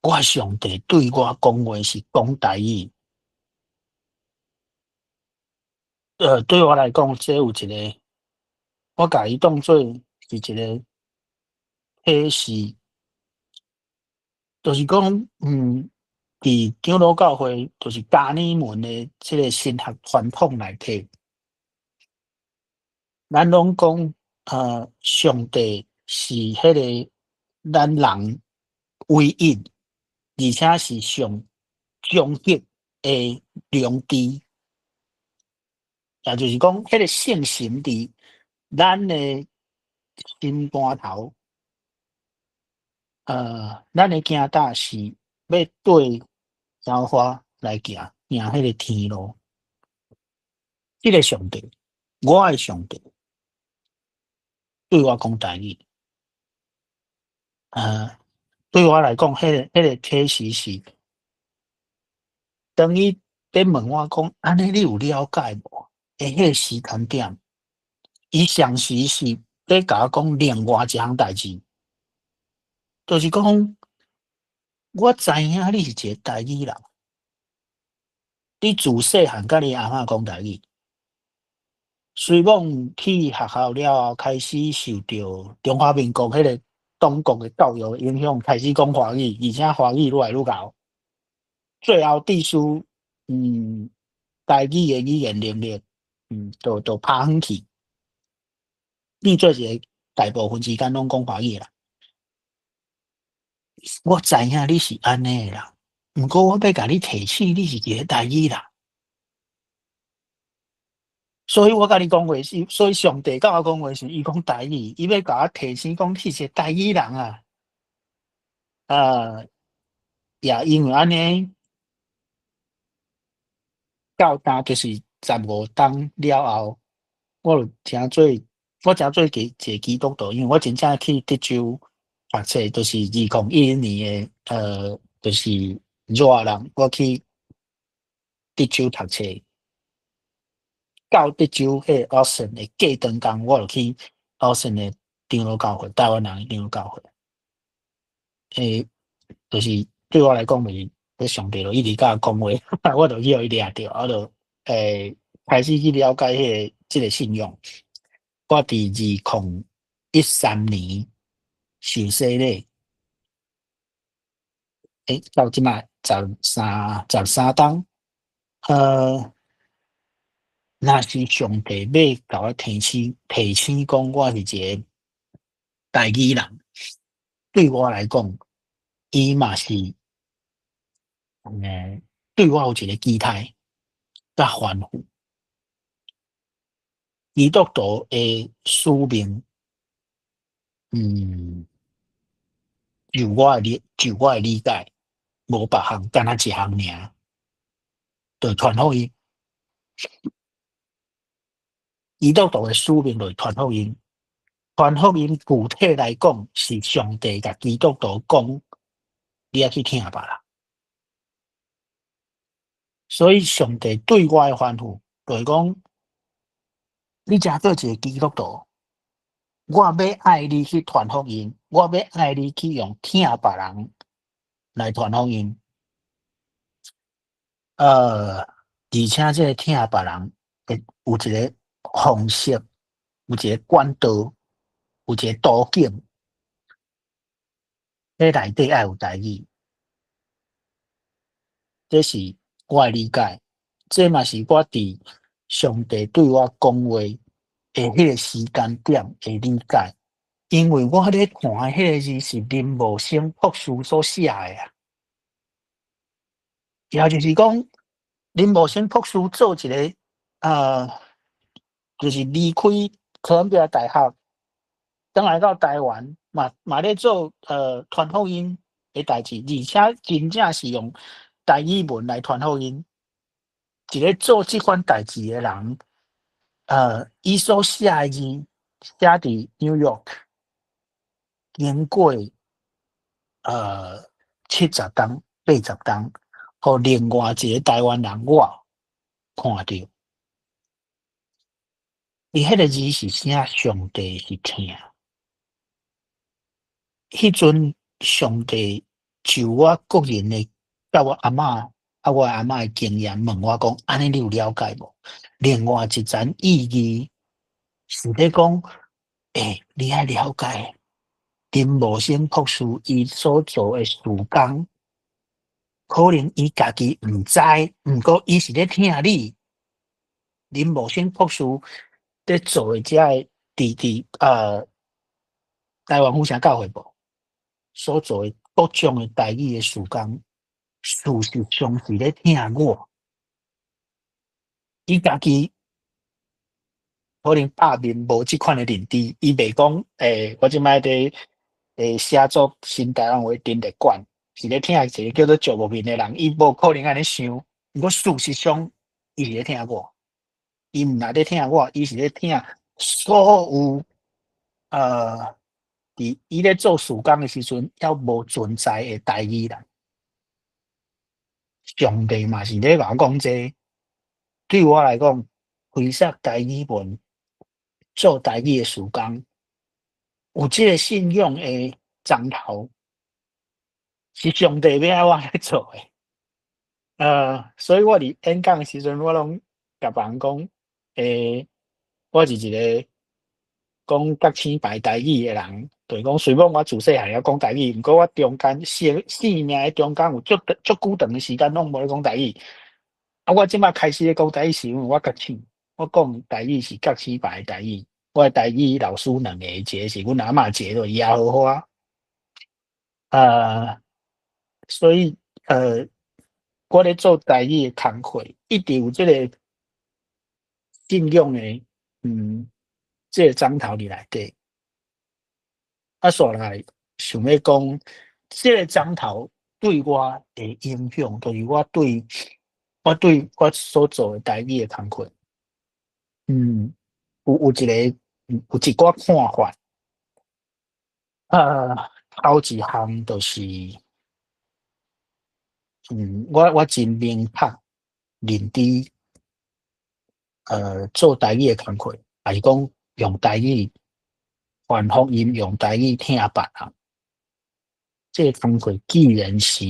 B: 我上帝对我讲话是讲台语。对我来讲，这有一个，我甲伊当做是一个启示，就是讲，伫长老教会，就是加尼门的即个神学传统内底，咱拢讲，上帝是迄个咱人唯一，而且是上终极的良知，也就是讲，迄个圣神伫咱的心肝头，咱的行搭是要对桃花来行迄个天路。即个上帝，我的上帝对我讲台语，对我来讲，迄个启示是，当伊在问我讲，安尼你有了解无？迄个时间点，伊上时是在甲我讲另外一项代志，就是讲，我知影你是一个台语人，你自细汉甲你阿嬷讲台语，随往去学校了后，开始受到中华民国迄个当局的教育影响，开始讲华语，而且华语愈来愈高，最后致使台语的语言能力，都拍远去，变做一个大部分时间拢讲华语啦。我知影你是安尼的人，毋过我要甲你提醒，你是一个台语人。所以我甲你讲话是，所以上帝甲我讲话是，伊讲台语，伊要甲我提醒讲，你是一个台语人啊。也因为安尼，到今就是15当了后，我诚做一个基督徒，因为我真正去德州读册，就是2010年就是热人，我去德州读册，到德州迄奥森的过长工，我就去奥森的长老教会，台湾人的长老教会。就是对我来讲，就是迄上帝就一直甲我讲话，我就去互伊掠着，我就开始去了解即个信仰。我伫2013年受洗礼，到即摆13冬，若是上帝要甲我提醒讲我是一个台语人，对我来讲，伊嘛是对我有一个期待甲吩咐。基督徒的使命，就我的理解，无别项，干那一项尔，就传福音。基督徒的使命就是传福音。传福音具体来讲，是上帝甲基督徒讲，你要去听别人。所以上帝对我的吩咐，就是讲，你才做一个基督徒，我要爱你去传福音，我要爱你去用听别人来传福音。而且即个听别人会有一个方式，有一个管道，有一个途径，迄内底爱有台语，这是我的理解。这嘛是我伫上帝对我讲话的迄个时间点的理解，因为我咧看迄个字是林茂生博士所写的啊，也就是讲林茂生博士做一个就是离开哥伦比亚大学，转来到台湾，嘛咧做传福音的代志，而且真正是用台语文来传福音。一个做即款代志的人，伊所写的字写伫 New York， 经过70冬、80冬，互另外一个台湾人我看着，伊迄个字是写上帝是听。迄阵上帝就我个人的，甲我阿嬷我阿嬷的经验问我讲，安尼你有了解无？另外一层意义是咧讲，你爱了解林茂生博士伊所做的事工，可能伊家己毋知，毋过伊是咧听你林茂生博士咧做的遮个伫台湾府城教会无所做的各种的台语的事工，事实上是咧听我。伊家己可能百面无即款的认知，伊袂讲，我即摆伫写作新台湾话陈列馆，是咧听一个叫做石木面的人，伊无可能安尼想。毋过事实上，伊是咧听我，伊毋若咧听我，伊是咧听所有伫伊咧做事工的时阵，还无存在的台语人。上帝嘛是咧甲我讲这，对我来讲，开设台语文，做台语的事工，有即个信仰的章头，是上帝要爱我来做的。所以我伫演讲的时阵，我拢甲别人讲，我是一个讲国青白台语的人，就是讲虽然我自细汉了讲台语，毋过我中间生命的中间有足久长的时间拢无咧讲台语。我即摆开始咧讲台语是因为我国青，我讲台语是国青白台语。我的台语老师两个，一个是阮阿嬷，一个就是耶和华。所以我咧做台语的工课，一直有即个信仰的即个章头伫内底。煞来想要讲，即个章头对我的影响，就是我对我所做的台语的工课，有一个有一寡看法。头一项就是，我真明确认知，做台语的工课，还是讲用台语传福音，用台语听别人，这个工课既然是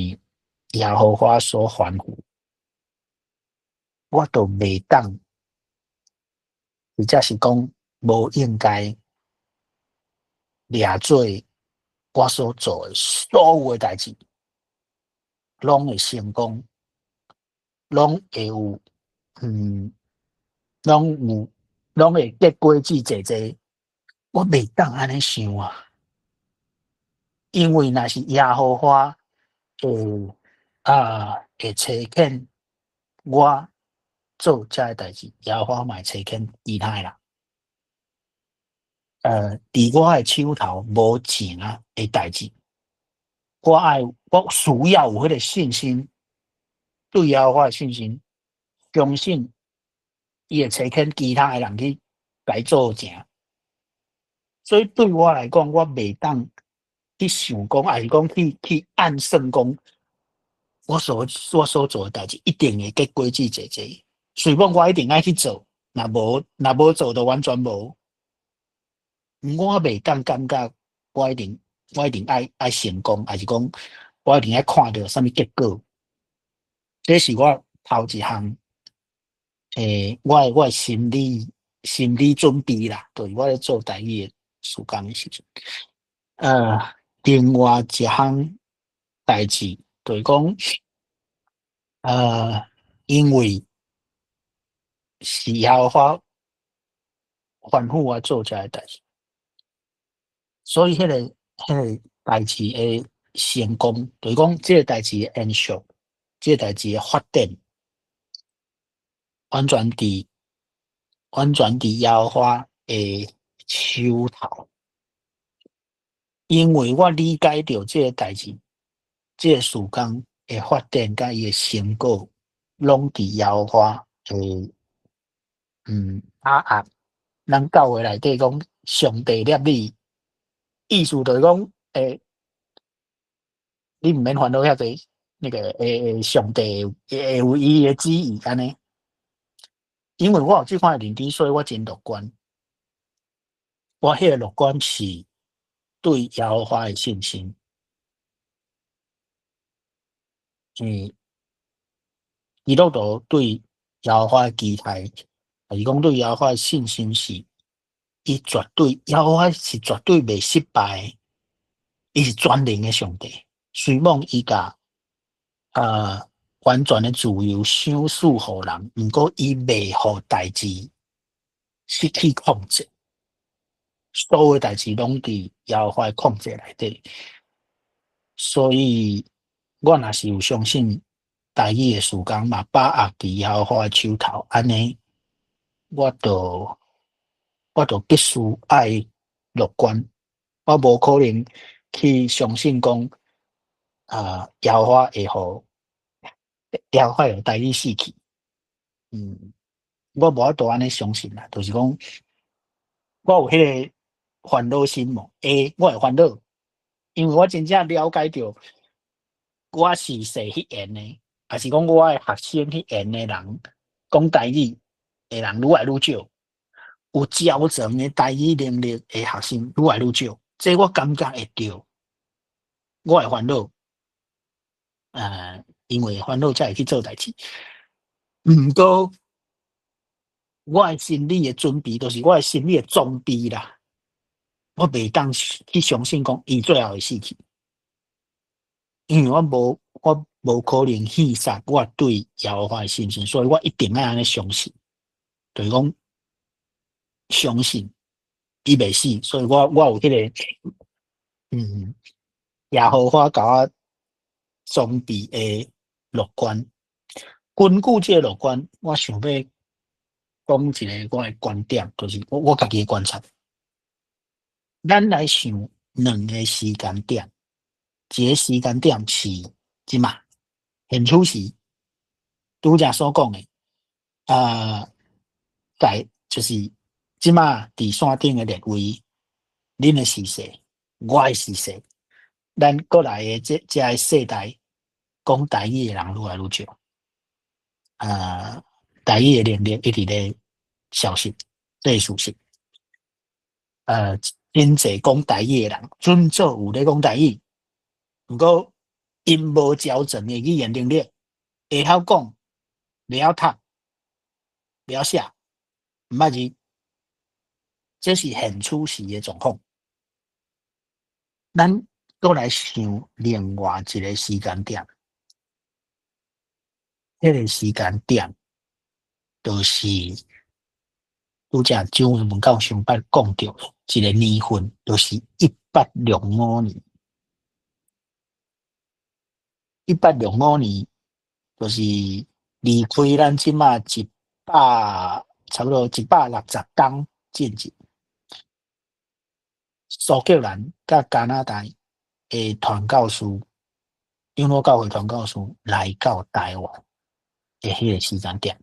B: 耶和华所吩咐，我都袂当，或者是讲无应该掠做我所做的所有的代志，拢会成功，拢会有，嗯，拢有，拢会结果子济济。我袂当安尼想啊，因为若是耶和华会差遣我做遮个代志，耶和华嘛会差遣其他诶人。伫我诶手头无钱啊诶代志，我需要有迄个信心，对耶和华诶信心，相信伊会差遣其他诶人去来做成。所以对我来讲，我袂当去想讲，还是讲去暗算讲，我所做诶代志一定会结果子济济。随便我一定爱去做，若无做就完全无。我袂当感觉我一定爱成功，还是讲我一定爱看到啥物结果。这是我头一项我诶心理准备啦，对我咧做台语诶事工诶时阵。呃，另外一项代志就是讲，呃，因为是耶和华吩咐我做遮个代志，所以迄个代志诶成功，就是讲即个代志诶延续，即个代志诶发展，完全伫耶和华诶手头。因为我理解着即个代志，即个事工会发展甲伊诶成果，拢伫耶和华诶把握。咱教会内底讲上帝立你，意思就是讲，你毋免烦恼遐济，那个上帝会有伊诶旨意安尼。因为我有即款诶认知，所以我真乐观。我迄个乐观是对耶和华诶信心。基督徒对耶和华诶期待，还是讲对耶和华诶信心是，伊绝对耶和华是绝对袂失败的，伊是全能诶上帝。虽望伊甲完全诶自由赏赐互人，毋过伊袂互代志失去控制，所有诶代志拢伫耶和华诶控制内底。所以我若是有相信台语诶事工嘛，把握伫耶和华诶手头，安尼我就必须爱乐观。我无可能去相信讲耶和华会互耶和华会台语死去。我无法度安尼相信啦，就是讲我有迄个烦恼心无？我会烦恼，因为我真正了解着我是说迄言诶，还是讲我诶学生迄言诶人，讲台语诶人愈来愈少，有较层诶台语能力诶学生愈来愈少，这我感觉会着，我会烦恼。因为烦恼才会去做代志。毋过我诶心理诶准备，就是我诶心理诶装备啦。我袂当去相信讲伊最后会死去，因为我无可能牺牲我对耶和华诶信心，所以我一定爱安尼相信，就是讲相信伊袂死，所以我有迄个耶和华甲我装备诶乐观。根据即个乐观，我想要讲一个我诶观点，就是我家己诶观察。咱来想两个时间点，一个时间点是即嘛，现此时拄则所讲诶，就是即嘛伫山顶诶列位，恁诶时势，我诶时势，咱过来的这世代讲台语的人愈来愈少，台语的能力一直咧消失，这是事实。真济讲台语的人，准做有咧讲台语，毋过因无矫正的语言能力，会晓讲，袂晓读，袂晓写，毋捌字，这是现处时的状况。咱过来想另外一个时间点，迄个时间点就是拄则蒋文文教上捌讲到一个年份，就是1865年。1865年就是离开咱即马差不多160天进前，苏格兰甲加拿大的传教士，长老教会传教士来到台湾的迄个时间点，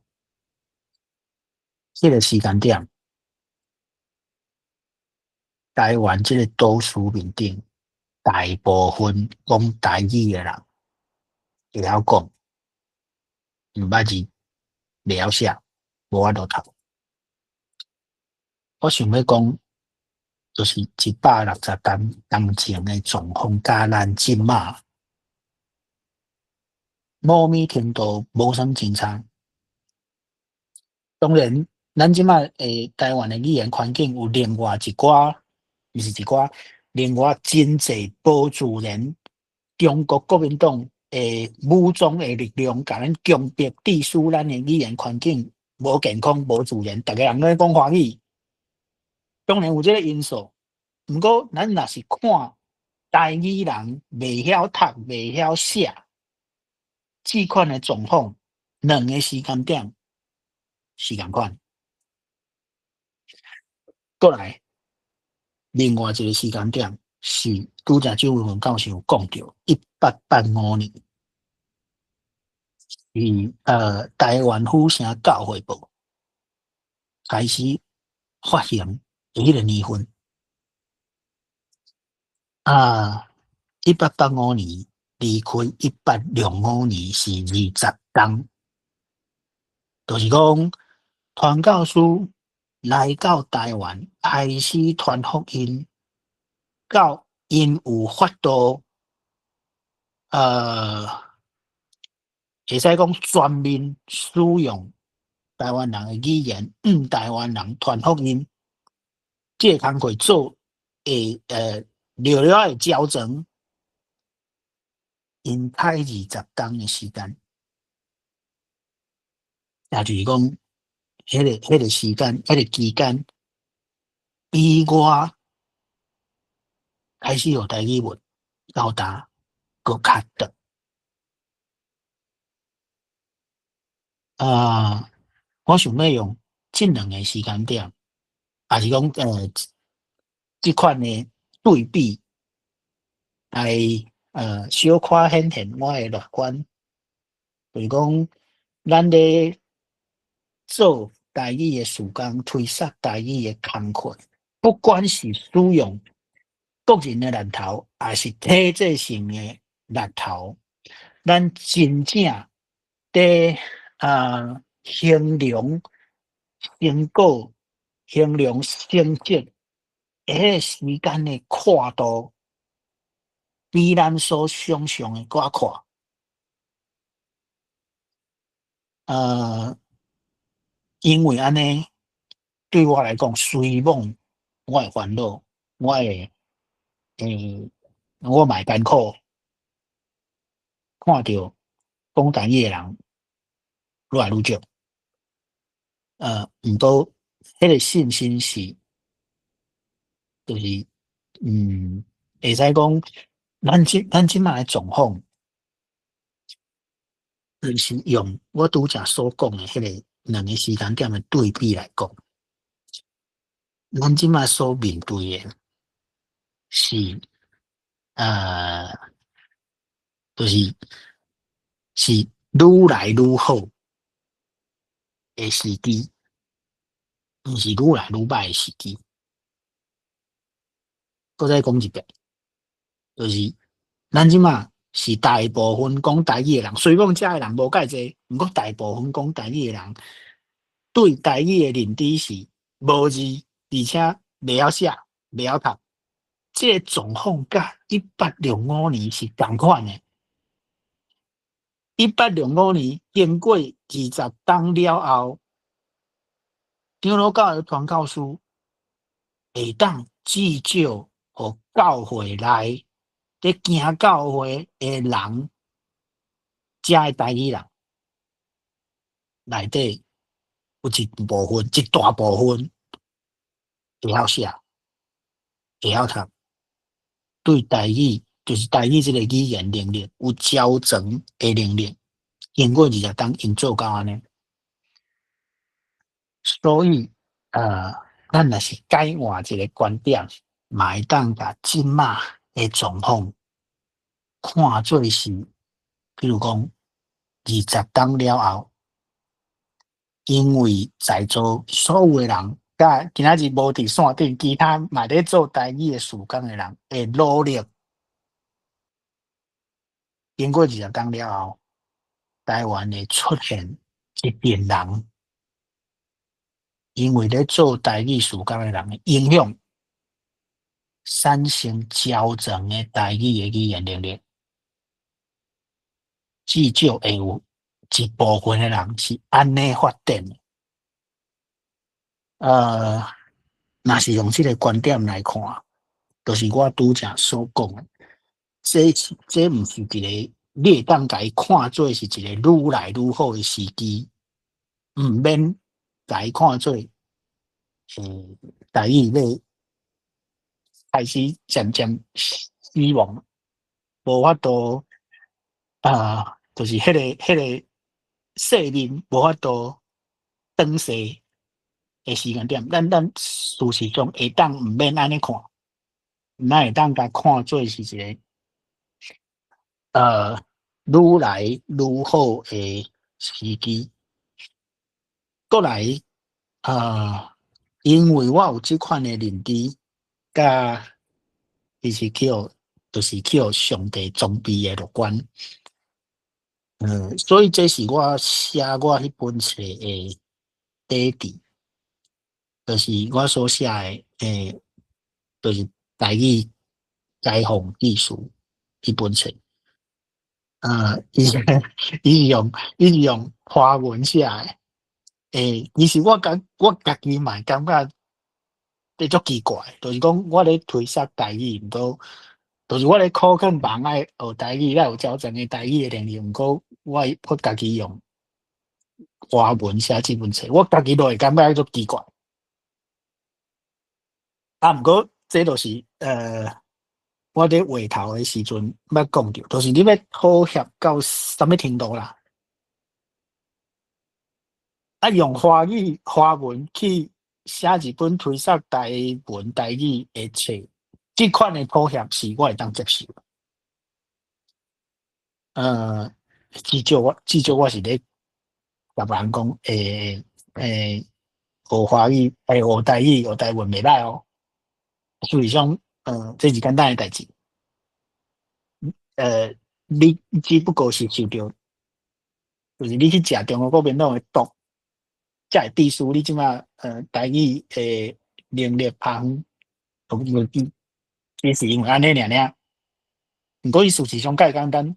B: 台湾即个都市面顶，大部分讲台语的人会晓讲，毋捌字，袂晓写，无法度读。我想要讲，就是160天当前的状况，甲咱即马某咪程度无啥真差。当然，咱即马台湾的语言环境有另外一寡，毋是一寡，另外真济保自然中国国民党武装的力量，甲咱强迫致使咱的语言环境无健康、无自然，逐个人咧讲华语。当然有这个因素，毋过咱若是看台语人袂晓读、袂晓写，这款的状况，两个时间点是共款。过来，另外一个时间点是拄则蒋文文教授有讲到，1885年，是台湾府城教会部开始发行的迄个年份。1885年离开1865年是20天，就是讲传教士来到台湾开始传福音，到因有法度，会使讲全面使用台湾人的语言，台湾人传福音，这个工课做会了了会矫正，因开20天的时间，也就是讲，迄个时间，迄个期间，比我开始学台语文到达搁较长。我想要用这两个时间点，也是讲这款的对比来小可显现我的乐观，就是讲咱咧做台语的事工，推广台语的工课，不管是使用个人的力头，还是体制性的力头，咱真正伫衡量成果、衡量成绩，迄个时间的跨度，比咱所想象的搁较快。因为安尼对我来讲，随梦我会烦恼，我会我嘛会艰苦，看到讲台语的人愈来愈少。毋过迄个信心是，就是会使讲，咱即摆的状况，就是用我拄则所讲的迄个两个时间点的对比来讲，咱即摆所面对的是就是愈来愈好的时机，毋是愈来愈歹的时机。搁再讲一遍，就是咱即马是大部分讲台语的人，虽讲遮的人无介济，毋过大部分讲台语的人对台语的认知是无字，而且袂晓写、袂晓读。这个状况甲1805年是同款的。1805年经过20冬了后，长老教会传教士会当至少互教会内咧行教会的人，遮的台语人内底有一部分、一大部分会晓写、会晓读，对台语就是台语这个语言能力有较层的能力。经过20冬，因做到安尼，所以咱若是改换一个观点，嘛会当甲即马的状况看做是，比如讲20冬了后，因为在座所有的人，甲今仔日无伫线顶，其他嘛咧做台语的事工的人会努力，经过20冬了后，台湾会出现一群人，因为咧做台语事工的人的影响，产生较层的台语的语言能力，至少会有一部分的人是安尼发展的。若是用这个观点来看，就是我拄则所讲的，这毋是一个，你会当甲伊看做是一个愈来愈好的时机，毋免甲伊看做，台语要开始渐渐死亡，无法度，就是迄个寿命无法度长势的时间点，咱事实上会当毋免安尼看，咱会当甲看做是一个愈来愈好的时机。过来因为我有即款的认知，甲伊是就是去互上帝装备的乐观。所以这是我写我迄本册的底底，就是我所写的，就是台语解放技术迄本册。伊是用华文写的。其实我家己嘛感觉足奇怪，就是讲我咧推销台语，毋过，就是我咧苦劝人爱学台语，咱有较层的台语的能力，毋过我家己用华文写即本册，我家己都会感觉足奇怪。毋过这就是我咧话头的时阵捌讲着，就是你要妥协到什么程度啦？用华文去写一本推销台文台语的册，即款的妥协是我会当接受。至少我是咧甲别人讲，学华语，学台语，学台文袂歹哦。所以讲，这是简单的代志。你只不过是受到，就是你去食中国国民党的毒，才会致使你即马台语的能力下降，只是因为安尼尔。毋过伊事实上介简单。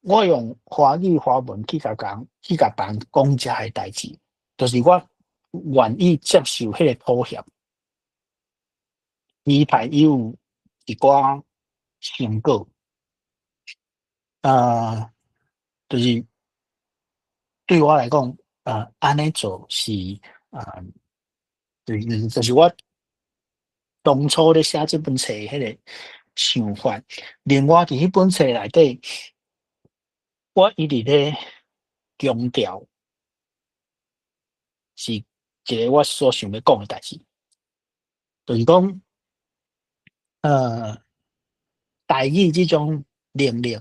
B: 我用华语华文去甲别人讲遮个代志，就是我愿意接受迄个妥协，期待伊有一寡成果。就是对我来讲，安尼做是就是我当初咧写即本册迄个想法。另外伫迄本册内底，我一直咧强调，是一个我所想要讲的代志，就是讲，台语即种能力，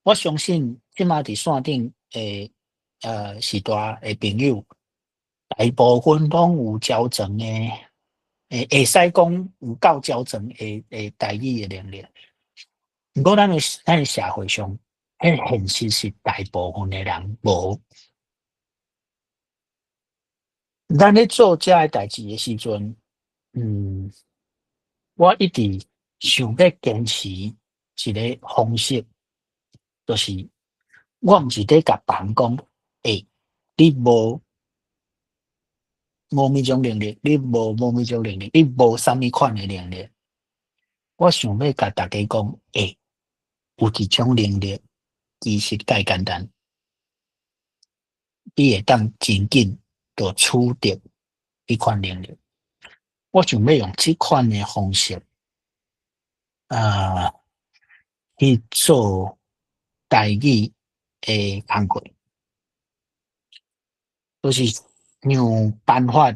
B: 我相信即马伫线顶诶，时代诶朋友，大部分拢有较层诶，会使讲有够较层诶台语诶能力。毋过咱诶社会上，迄现实是大部分诶人无。咱咧做遮诶代志诶时阵，嗯，我一直想要坚持一个方式，就是我毋是咧甲别人讲，你无迄种能力，你无迄种能力，你无啥物款诶能力。我想要甲大家讲，有一种能力其实介简单，你会当真紧就取得迄款能力。我想要用即款诶方式，呃，去做台语诶工作，就是用办法，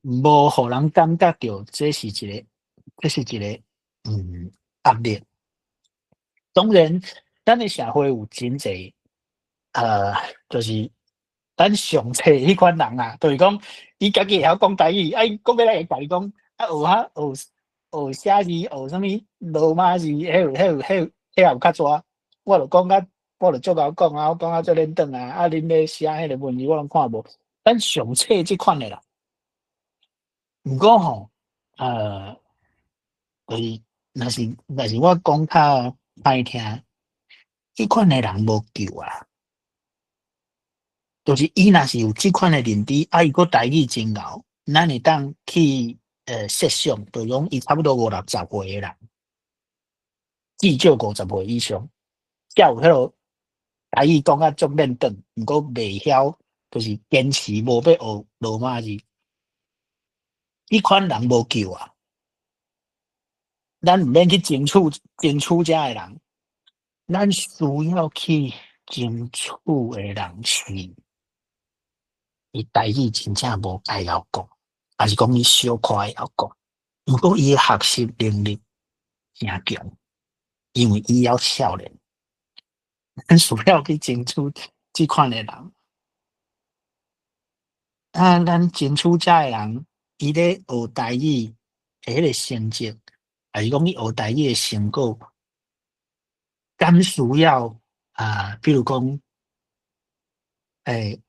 B: 无互人感觉到这是一个压力。当然，咱诶社会有真济呃，就是咱上册迄款人啊，就是讲伊家己会晓讲台语，伊讲要来会甲你讲，学写字，学啥物罗马字，迄也有较蛇。我著讲甲，我著足够讲啊，我讲啊足认真啊，恁咧写迄个文字我拢看无。咱上册即款诶啦，毋过吼，呃，就是若是我讲较歹听，即款诶人无救啊。就是伊若是有即款诶认知，伊个台语真敖，咱会当去设想，就讲伊差不多50-60岁诶人，至少50岁以上，才有迄落台语讲啊足认真，毋过袂晓，就是坚持无要学罗马字，迄款人无救啊！咱毋免去争取遮诶人，咱需要去争取诶人是伊台语真正无介晓讲，还是讲伊小可会晓讲。毋过伊诶学习能力诚强，因为伊还少年，咱需要去争取即款诶人。咱争取遮诶人，伊咧学台语诶迄个成绩，还是讲伊学台语诶成果，敢需要比如讲，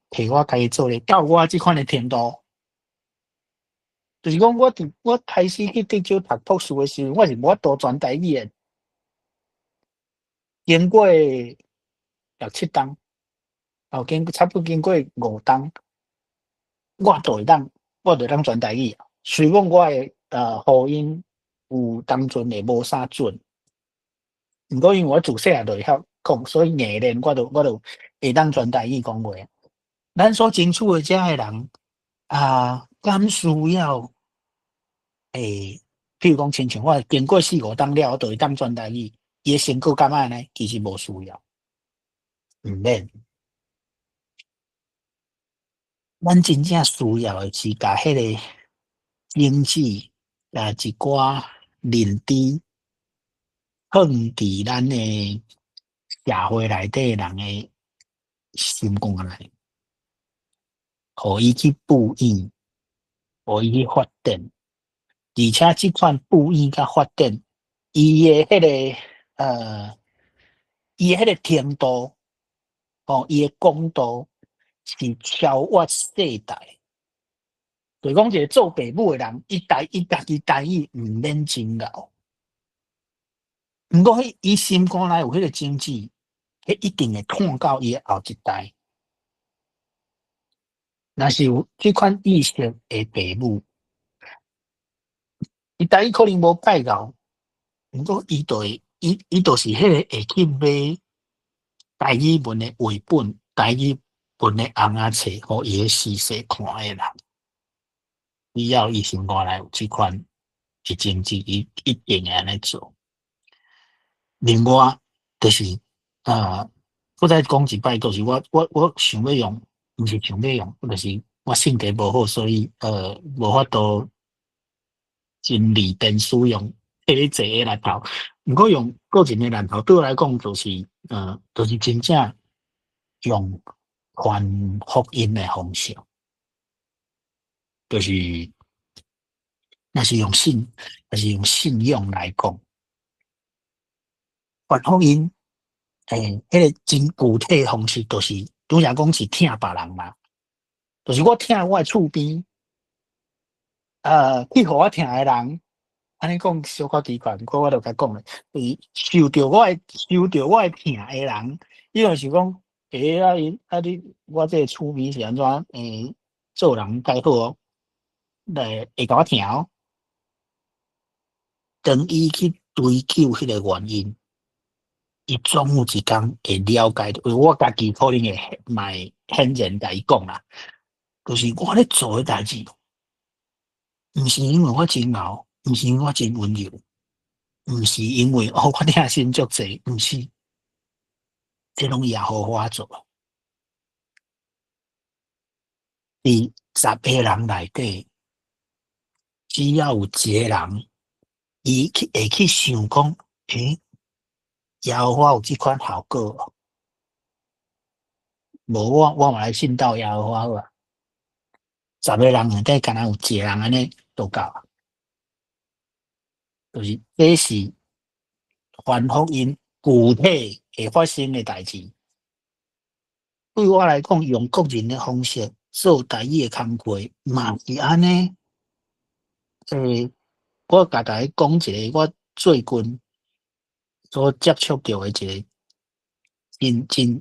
B: 摕我家己做咧，到我即款诶程度，就是讲我开始去德州读博士诶时阵，我是无法度全台语诶。经过6-7冬，差不多经过5冬，我就会当全台语啊。虽讲我诶发音有当阵会无啥准，毋过因为我自细汉就会晓讲，所以硬练我就会当全台语讲话。咱所争取诶遮诶人敢需要譬如讲亲像我经过4-5冬了，我就会当全台语，伊诶成果敢安呢？其实无需要，毋免。咱真正需要诶是甲迄个经济一寡认知放伫咱诶社会内底人诶心肝内，互伊去布衣，互伊去发展，而且即款布衣甲发展，伊诶迄个伊诶迄个程度，伊诶广度是超越世代。就是讲一个做爸母诶人，伊家己台语毋免真敖，毋过伊心肝内有迄个经济，迄一定会看到伊诶后一代。若是有即款意识诶爸母，伊台语可能无介敖，毋过伊就是迄个会去买台语文诶绘本、台语文诶红仔册，互伊诶时势看诶人。只要伊心肝内有即款诶经济，伊一定会安尼做。另外，就是我再讲一摆，就是我想要用，毋是想要用，就是我性格无好，所以无法度真利便使用迄个一个力头。毋过用个人诶力头，对我来讲就是就是真正用传福音诶方式，就是若是用信仰来讲。反福音，迄个真具体方式，就是拄则讲是听别人嘛，就是我听我诶厝边，去互我听诶人，安尼讲小可奇怪，毋过我著甲讲咧，伊受着我诶听诶人，伊就是讲，你我这个厝边是安怎，做人介好，来会甲我听哦。当伊去追究迄个原因，伊总有一天会了解到，因为我家己可能会嘛会显然甲伊讲啦，就是我咧做诶代志，毋是因为我真敖，毋是因为我真温柔，毋是因为我领薪足济，毋是，这拢也好我做。伫10个人内底，只要有一个人，伊会去想讲，耶和华有即款效果哦，无我嘛来信道耶和华好啊。10个人内底，敢若有一个人安尼就够啊。就是这是反福音具体会发生诶代志。对我来讲，用个人诶方式做台语诶工课，嘛是安尼。我甲大家讲一个我最近所接触到诶一个真具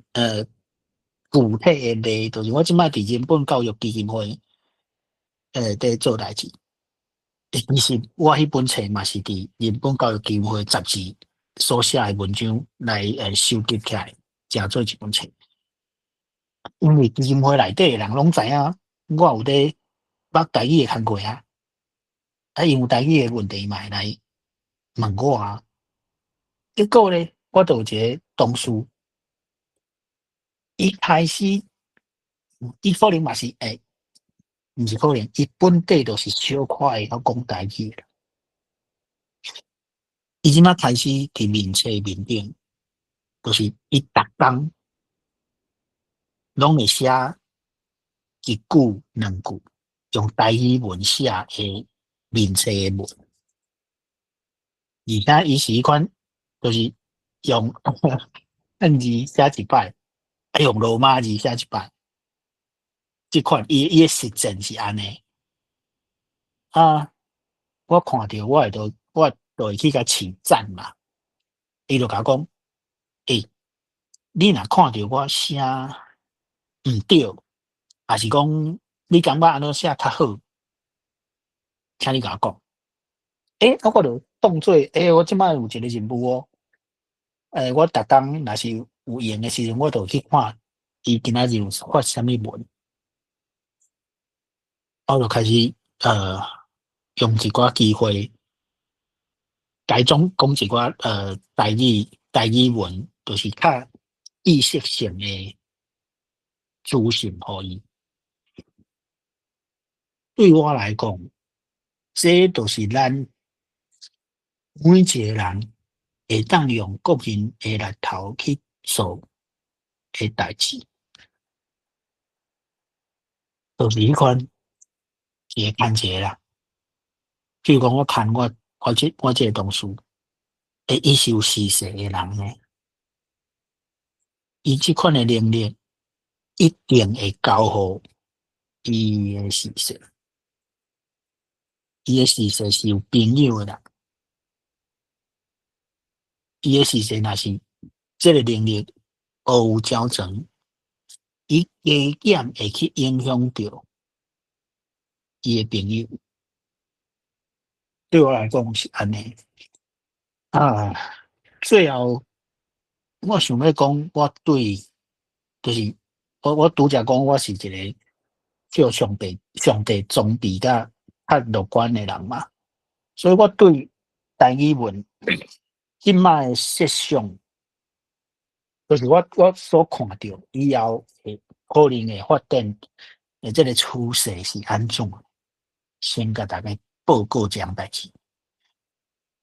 B: 体诶例，就是我即摆伫人本教育基金会伫做代志。其实我迄本册嘛是伫人本教育基金会杂志所写诶文章来收集起来，诚做一本册。因为基金会内底诶人拢知影，我有咧捌台语诶工课啊，因为台语诶问题嘛会来问我啊。结果咧，我就有一个同事，一开始伊可能嘛是毋是可能，伊本底就是小可会晓讲台语诶。伊即摆开始伫面册面顶，就是伊逐工拢会写一句两句，用台语文写诶面册诶文，而且伊是迄款就是用汉字写一摆，用罗马字写一摆，即款伊诶实践是安尼。啊，我看着我就会去甲称赞嘛，伊就甲我讲，你若看着我写毋对，还是讲你感觉安怎写较好，请你甲我讲。我就当做我即摆有一个任务哦。我逐工若是有闲诶时阵，我就去看伊今仔日有发啥物文，我就开始用一寡机会改种讲一寡台语文，就是较意识性诶资讯互伊。对我来讲，这就是咱每一个人会当用个人诶力头去做诶代志，就是迄款一个看一个啦。比如讲，我看我即个同事，伊是有视识诶人呢，伊即款诶能力一定会交互伊诶视识，伊诶视识是有朋友诶啦，伊诶视识若是即个能力学有交成，伊加减会去影响着伊诶朋友。对我来讲是安尼。啊，最后我想要讲，我对就是我拄则讲，我是一个叫上帝装备甲较乐观诶人嘛，所以我对台语文即摆诶设想，就是我所看到以后会可能会发展诶即个趋势是安怎的，先甲大家报告一项代志。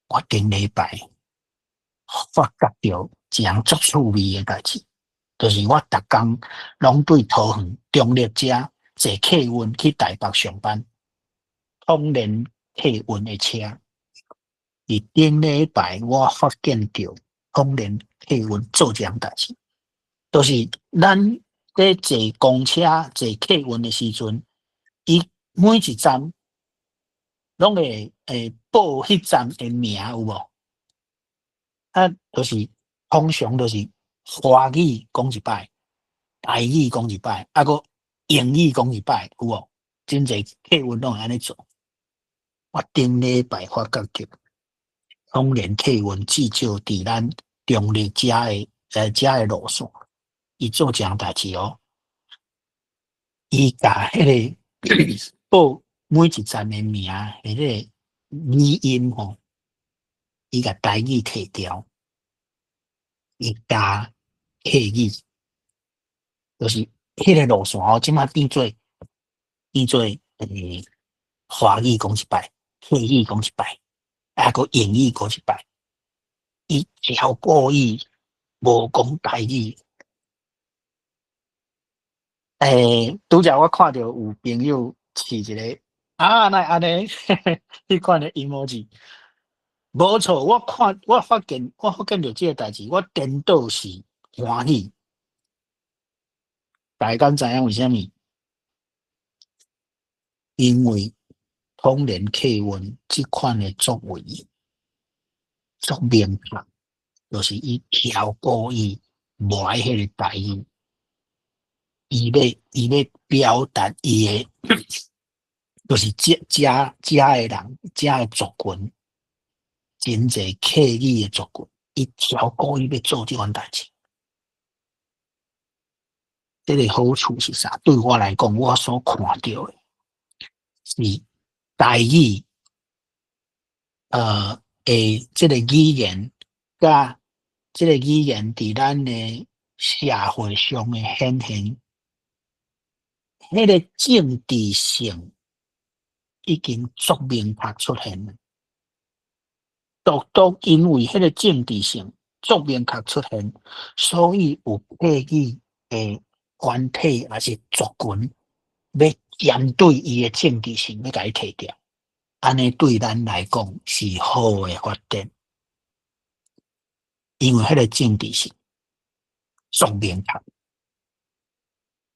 B: 我顶礼拜发觉到一项足趣味诶代志，就是我逐工拢对桃园中立者坐客运去台北上班，通联客运诶车。伫顶礼拜我发现到通联客运做这样代志，就是咱在坐公车、坐客运的时阵，伊每一站拢会报迄站的名有无？啊，就是通常就是华语讲一摆，台语讲一摆，啊个英语讲一摆，有无？真侪客运拢会安尼做。我顶礼拜发觉着，通联客运至少伫咱中立遮的路线，伊做这样代志哦。伊甲迄个报每一站的名，迄个语音吼，伊甲台语摕掉，伊加客语，就是迄个路线哦，即马变做华语讲一摆，客语讲一摆，啊个英语讲一摆，伊超故意无讲台语。拄则我看到有朋友饲一个那安尼迄款的 emoji， 无错，我发现着即个代志，我颠倒是欢喜。大家敢知影为虾米？因为通联客运即款的作为足明白，就是伊超故意无爱迄个台语，伊要表达伊的。就是遮的人，遮的族群，真侪客语的族群，伊超故意要做即款代志。这个好处是啥？对我来讲，我所看到的是台语，这个语言，甲这个语言伫咱的社会上的显现，迄个政治性已经足明确出现了。独因为迄个政治性足明确出现，所以有客语的团体还是族群要针对伊的政治性要甲伊摕掉，安尼对咱来讲是好的发展，因为迄个政治性足明确，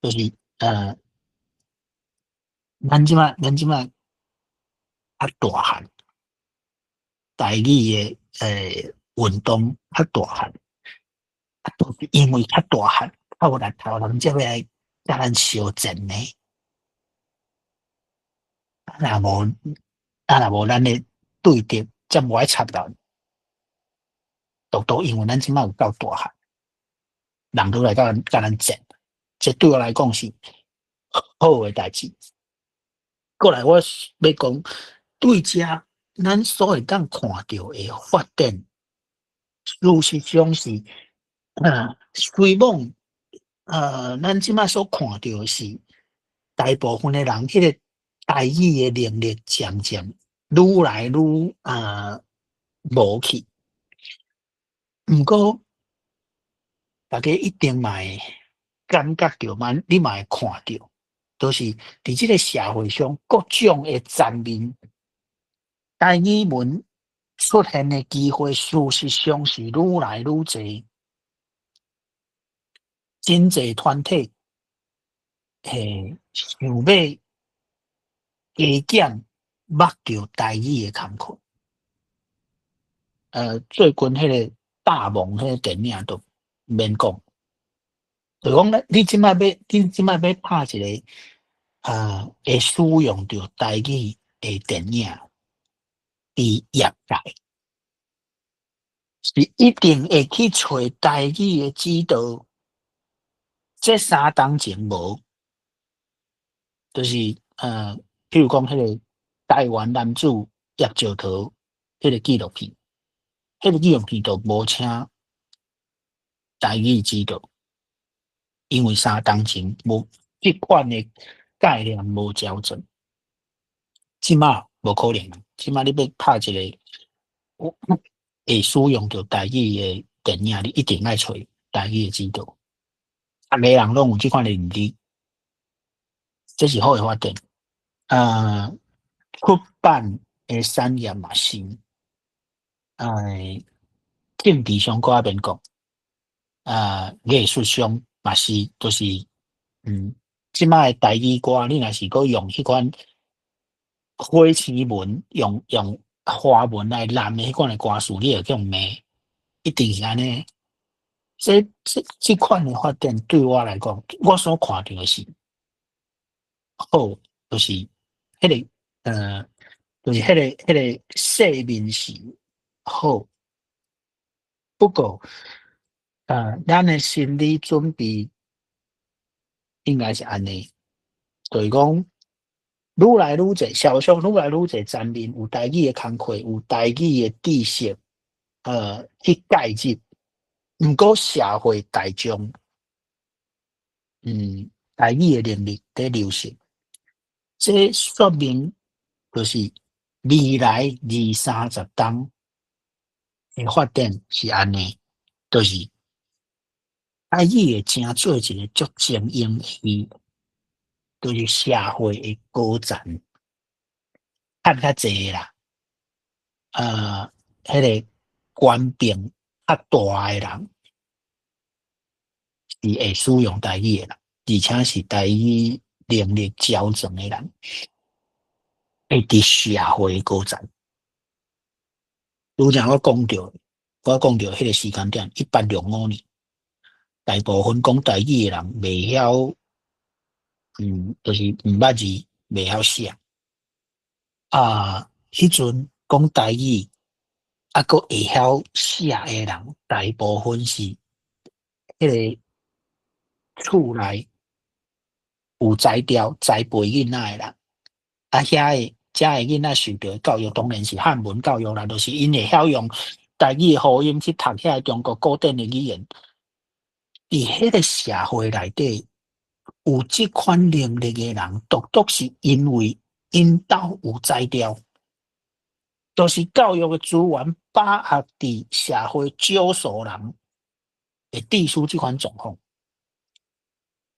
B: 就是咱即马较大汉。台语的运动较大汉，都是因为较大汉，较有力头，人才要来甲咱相战呢。若无咱的对敌，则无爱插咱。都因为咱即摆有够大汉，人都来甲咱战，这对我来讲是好的代志。过来，我要讲对遮咱所会当看到的发展，事实上是虽望咱即摆所看到的是大部分的人，迄个台语的能力渐渐愈来愈无去。毋过，大家一定嘛会感觉到嘛，你嘛会看到，就是伫即个社会上各种的层面，台语文出现的机会，事实上是愈来愈侪，真侪团体想要加减擘着台语的工课。最近迄个大梦迄个电影都免讲，就讲你即摆要拍一个会使用着台语的电影，伫业界是一定会去找台语的指导。这3当前无，就是譬如讲迄个台湾男子叶石涛迄个纪录片，迄个纪录片都无请台语指导，因为3当前无即款的概念无调整，即马无可能。即马你要拍一个会使用着台语的电影，你一定爱找台语的指导。个人拢有即款的能力，这是好的发展。出版的产业嘛是，政治上搁一边讲，艺术上嘛是就是，即摆台语歌，你若是搁用迄款火星文，用华文来揽的迄款的歌词，你会用骂，一定是安尼。即款的发展对我来讲，我所看到的是好，就是迄、个就是迄个侧面是好，不过咱的心理准备应该是安尼，就是讲愈来愈侪，社会上愈来愈侪层面有台语的工课，有台语的知识，去介入，毋过社会大众，台语的能力在流失，这说明就是未来20-30当的发展是安尼，就是台语会成做一个足精英的语言，就是社会的高层看较济啦，迄个官兵较大诶人是会使用台语诶人，而且是台语能力较全诶人，会伫社会高层。拄则我讲着迄个时间点1865年，大部分讲台语诶人袂晓，就是毋捌字，袂晓写。迄阵讲台语，佫会晓写诶人，大部分是迄个厝内有才调、栽培囡仔诶人，遮个囡仔受到的教育当然是汉文教育啦，就是因会晓用台语诶发音去读遐中国古典诶语言。伫迄个社会内底，有即款能力诶人，独独是因为因兜有才调，就是教育诶资源把握伫社会少数人会致使即款状况。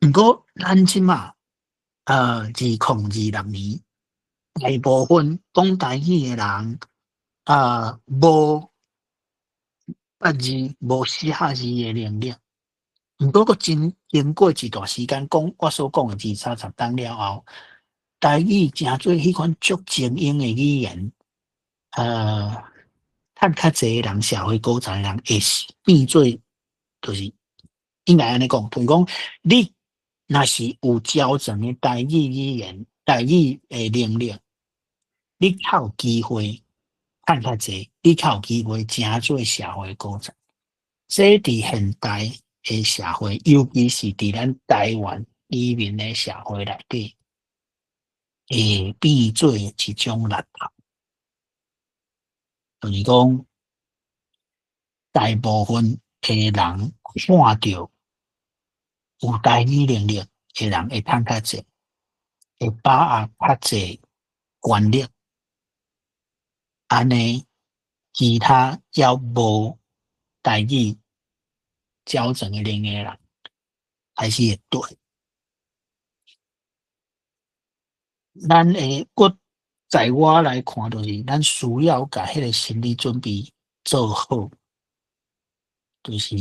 B: 毋过咱即马2026年，大部分讲台语诶人无捌字、无写字诶能力。毋过经过一段时间，我所讲诶20-30当了后，台语成做迄款足精英诶语言，趁较济人社会高层诶人会变做，就是应该安尼讲，就是讲你若是有较全诶台语言、台语诶能力，你较有机会趁较济，你较有机会成做社会高层。这伫现代诶社会，尤其是伫咱台湾移民诶社会内底，会变做一种垃圾。就是讲，大部分诶人看到有台语能力诶人会趁较济，会把握较济权力，安尼其他要无台语较全诶能力人，还是会对。咱在我来看，就是咱需要甲迄个心理准备做好，就是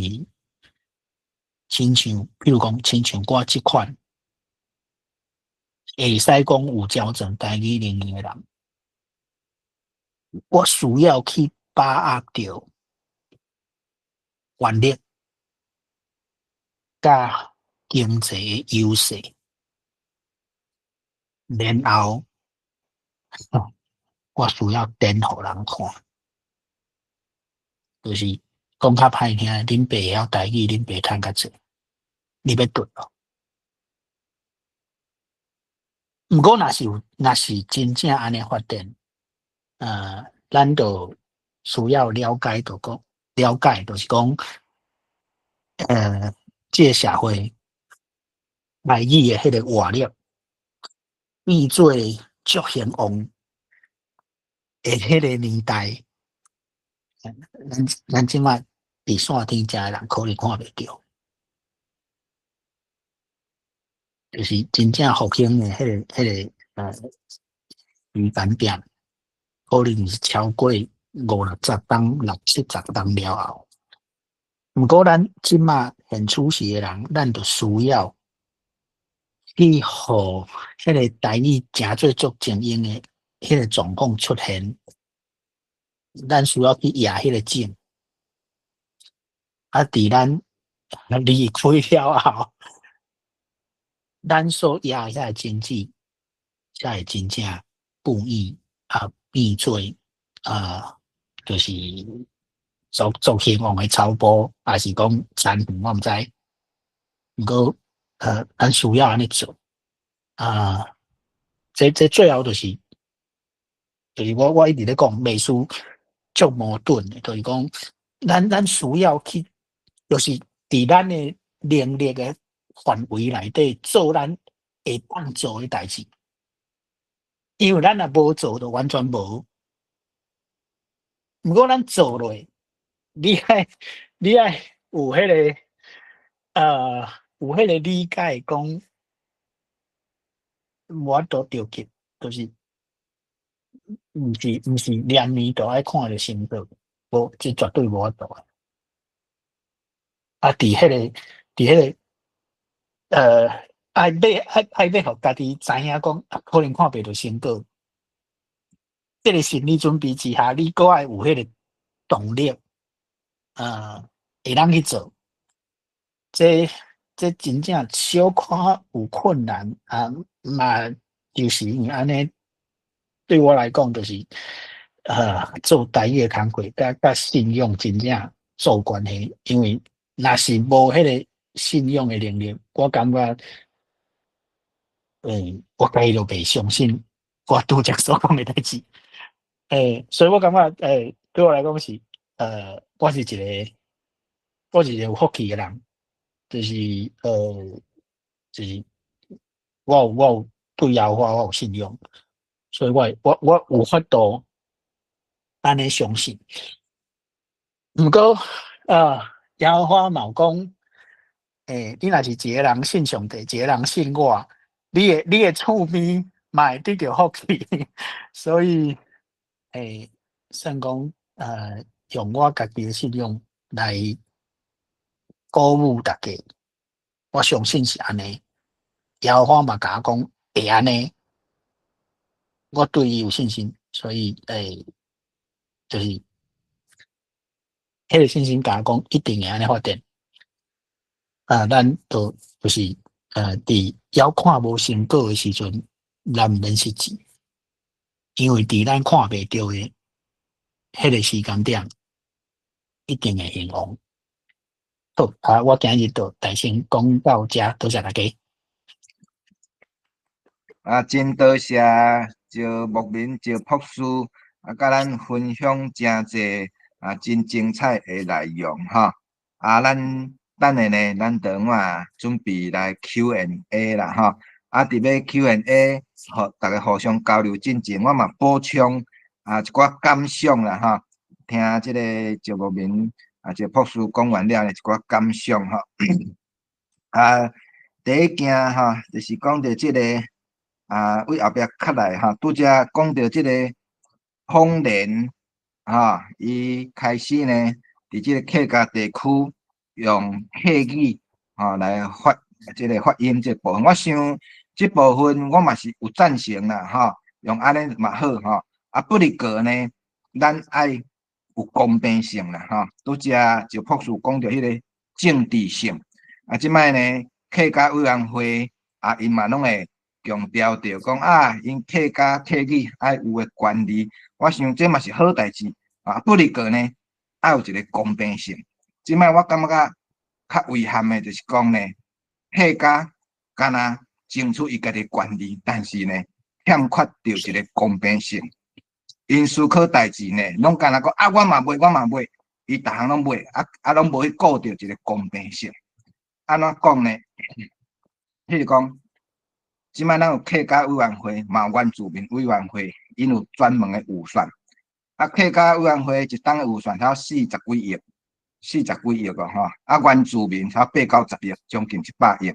B: 亲像，比如讲，亲像我即款会使讲有较全台语能力诶人，我需要去把握着权力甲经济诶优势，然后我需要展互人看，就是讲较歹听，恁爸会晓台语，恁爸趁较济，你要对咯。毋过若是真正安尼发展，咱就需要了解着讲，了解就是讲，即个社会台语诶迄个活力变做足兴旺诶迄个年代，咱即摆伫线顶遮诶人可能看袂着，就是真正复兴诶时间点，可能是超过50-60当、60-70当了后。毋过咱即马现出时诶人，咱就需要去互迄个台语诚做足精英诶迄个状况出现，咱需要去压迄个症。啊，伫咱离开了后，咱所压遐个经济，才会真正不易变做就是足希望诶草埔，还是讲产品我毋知。毋过咱需要安尼做啊。这最后就是我一直咧讲，美术足矛盾的，就是讲咱需要去，就是伫咱的能力的范围内底做咱会当做的代志，因为咱若无做，就完全无。毋过咱做落，你爱有迄个有迄个理解，讲无法度着急，就是毋是连年都爱看着成果，无这绝对无法度的。啊，伫迄个爱互家己知影讲，可能看袂着成果，即个心理准备之下，你阁爱有迄个动力，会当去做。这真正小可有困难啊，嘛就是因为安尼，对我来讲就是做台语诶工课，甲信用真正做关系，因为若是无迄个信用诶能力，我感觉我家己都袂相信我拄则所讲诶代志。所以我感觉对我来讲是我是一个有福气诶人，就是就是我有对后我有信用，所以我有法度安尼相信。毋过耶和华嘛有讲，你若是一个人信上帝，一个人信我，你的厝边嘛会得着福气。所以算讲用我家己的信用来鼓舞大家，我相信是安尼。耶和华嘛甲我讲会安尼，我对伊有信心，所以就是迄个信心甲我讲一定会安尼发展。咱就是伫要看无成果的时阵，咱毋免失志，因为伫咱看袂到的迄个时间点，一定会成功。好我今日就大声讲到遮，多谢大家。
A: 真多谢赵牧民、赵博士甲咱分享真济真精彩的内容哈。咱等下呢，咱等下准备来 Q&A 啦哈。伫要 Q&A， 互大家互相交流进前，我嘛补充一寡感想啦哈。听即个赵牧民赵博士讲完了一寡感想哈。第一件哈，就是讲到即个。为后壁较来拄则讲到即个丰年伊开始呢，伫即个客家地区用客语来即个发音即部分，我想即部分我嘛是有赞成啦用安尼嘛好不离过呢，咱爱有公平性啦拄则就博士讲到迄个政治性即摆呢客家委员会因嘛拢会。强调着讲因客家客语爱有诶权利，我想这嘛是好代志不离过呢，爱有一个公平性。即摆我感觉较遗憾诶，就是讲呢，客家敢若争取伊家己权利，但是呢，欠缺着一个公平性。因思考代志呢，拢敢若讲我嘛买，伊逐项拢买，拢无去顾着一个公平性。安怎讲呢？譬如讲。即摆咱有客家委员会，嘛有原住民委员会，因有专门的预算。客家委员会一档的预算才40几亿个原住民才8、9、10亿，将近100亿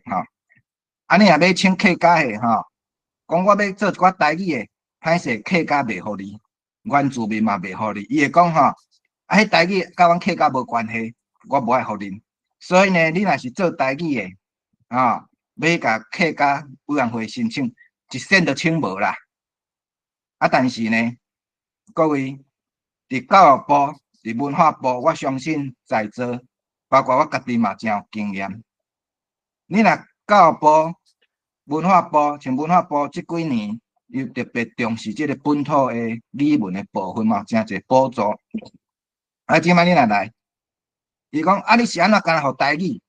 A: 你若要请客家的讲我要做一寡台语的，歹势客家袂互你，原住民嘛袂互你，伊会讲迄台语甲阮客家无关系，我无爱互恁。所以呢，你若是做台语的啊，要甲客家委员会申请，一线都请无啦。啊，但是呢，各位伫教育部、伫文化部，我相信在座，包括我家己嘛，真有经验。你若教育部、文化部，像文化部即几年又特别重视即个本土的语文的部分嘛，真侪补助。啊，即摆你若来，伊讲啊，你是安怎干学台语？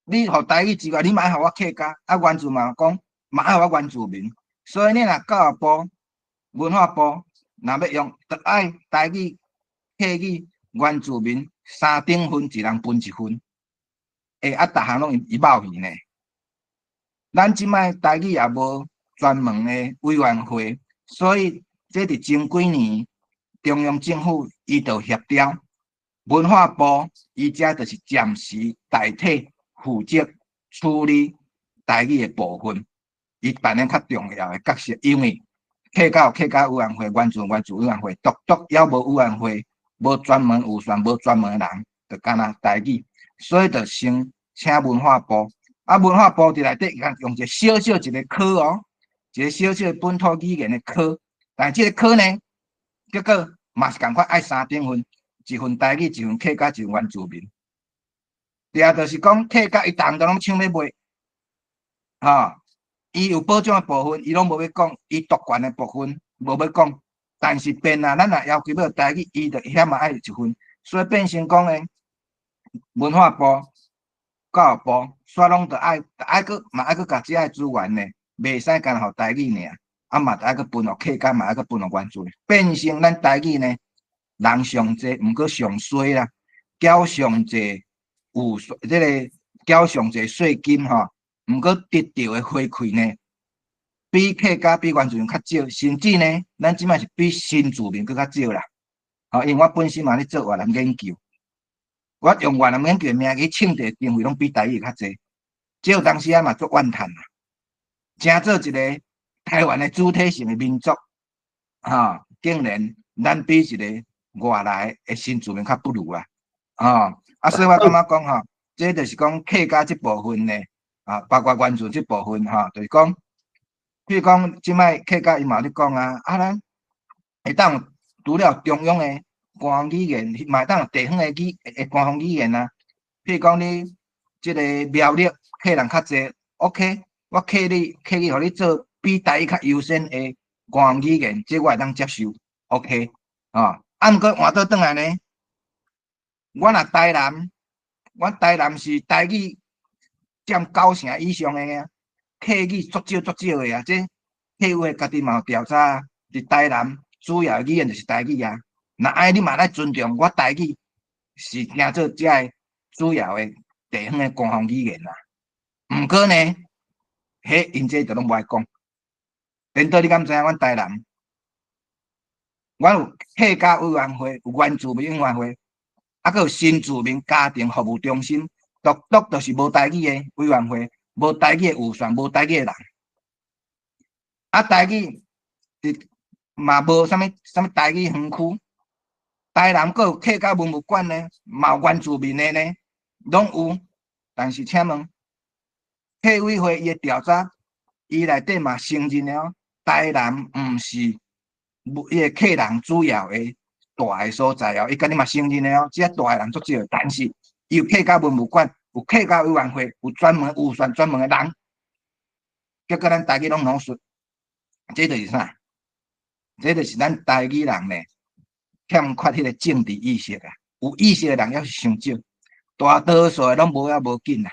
A: 你学台语之外，你嘛爱学我客家，啊，原住嘛讲嘛爱学我原住民。所以你若教育部、文化部若要用，就爱台语、客语、原住民3等分，一人分1分。啊，逐项拢伊冒去呢。咱即摆台语也无专门的委员会，所以这伫前几年中央政府伊就协调，文化部伊遮就是暂时代替负责处理台语的部分，伊扮演较重要的角色，因为客家有客家委员会，原住委员会，独也无委员会，无专门有选，无专门的人，就干那台语，所以就先请文化部。啊，文化部伫内底用一个小小一个科哦，一个小小本土语言的科，但即个科呢，结果嘛是共款爱3等分，1份台语，1份客家，1份原住民。第二就是讲客家伊当都拢抢要卖，伊有保障的部分，伊拢无要讲，伊独权的部分无要讲，但是变啊，咱若要求要台语，伊就险嘛爱1份，所以变成讲呢，文化部、教育部，煞拢着爱搁嘛爱搁甲遮个资源呢，袂使干互台语尔，啊嘛爱搁分互客家，嘛爱搁分互原住民，变成咱台语呢，人上济，毋过上衰啦，缴上济有即个缴上济税金吼，毋过得到的回馈呢，比客家比原住民较少，甚至呢，咱即摆是比新住民搁较少啦。因为我本身嘛咧做越南研究。我用越南研究的名去抢地经费，拢比台语较济，这有当时啊嘛做怨叹啦，真做一个台湾的主体性的民族，竟然咱比一个外来的新住民较不如啦，所以我感觉讲这就是讲客家这部分呢，包括原住这部分就是讲，譬如讲即摆客家伊嘛咧讲咱会当除了中央的官方语言，嘛当地方的官方语言啊。譬如讲你即个苗栗客人较济 ，OK， 我客语互你做比台语较优先的官方语言，这我会当接受 ，OK，毋过换倒转来呢，我若台南，我台南是台语占90%以上的啊，客语足少的啊，这客户家己嘛有调查，伫台南主要语言就是台语啊。那爱你嘛来尊重我台语是听做遮个主要的地方的官方语言啦。毋过呢，迄因这就拢无爱讲。领导你敢知影？阮台南，阮有客家委员会，有原住民委员会，搁有新住民家庭服务中心，独就是无台语的委员会，无台语的有选，无台语的人。台语嘛无啥物台语园区。台南阁有客家文物馆呢，嘛有原住民的呢，拢有。但是请问，客委会伊的调查，伊内底嘛承认了，台南毋是伊个客人主要的大个所在哦。伊甲你嘛承认了，遮大个人足少，但是伊有客家文物馆，有客家委员会，有选专门的人，结果咱台语拢拢说，这就是啥？这就是咱台语人呢。欠缺迄个政治意识啊，有意识的人还是伤少，大多数的拢无紧啦，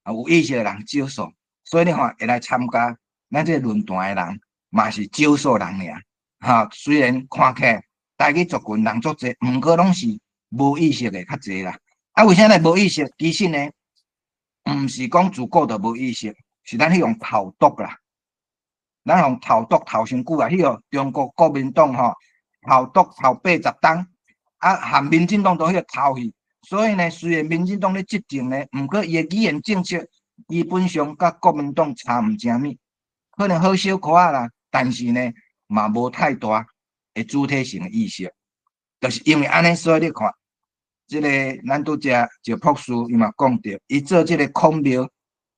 A: 有意识的人少数，所以你看会来参加咱这个论坛的人嘛是少数人尔，虽然看起来台语族群人足济，毋过拢是无意识的较济啦。为啥呢？无意识？其实呢，毋是讲自古就无意识，是咱迄种投毒啦，咱用投毒投伤久啊，迄个中国国民党投毒投80档，含民进党都迄个投去，所以呢，虽然民进党咧执政呢，毋过伊个语言政策基本上甲国民党差毋正物，可能好小可啦，但是呢，嘛无太大的主体性的意识，就是因为安尼，所以你看，即个咱拄只石博士伊嘛讲着，伊做即个孔庙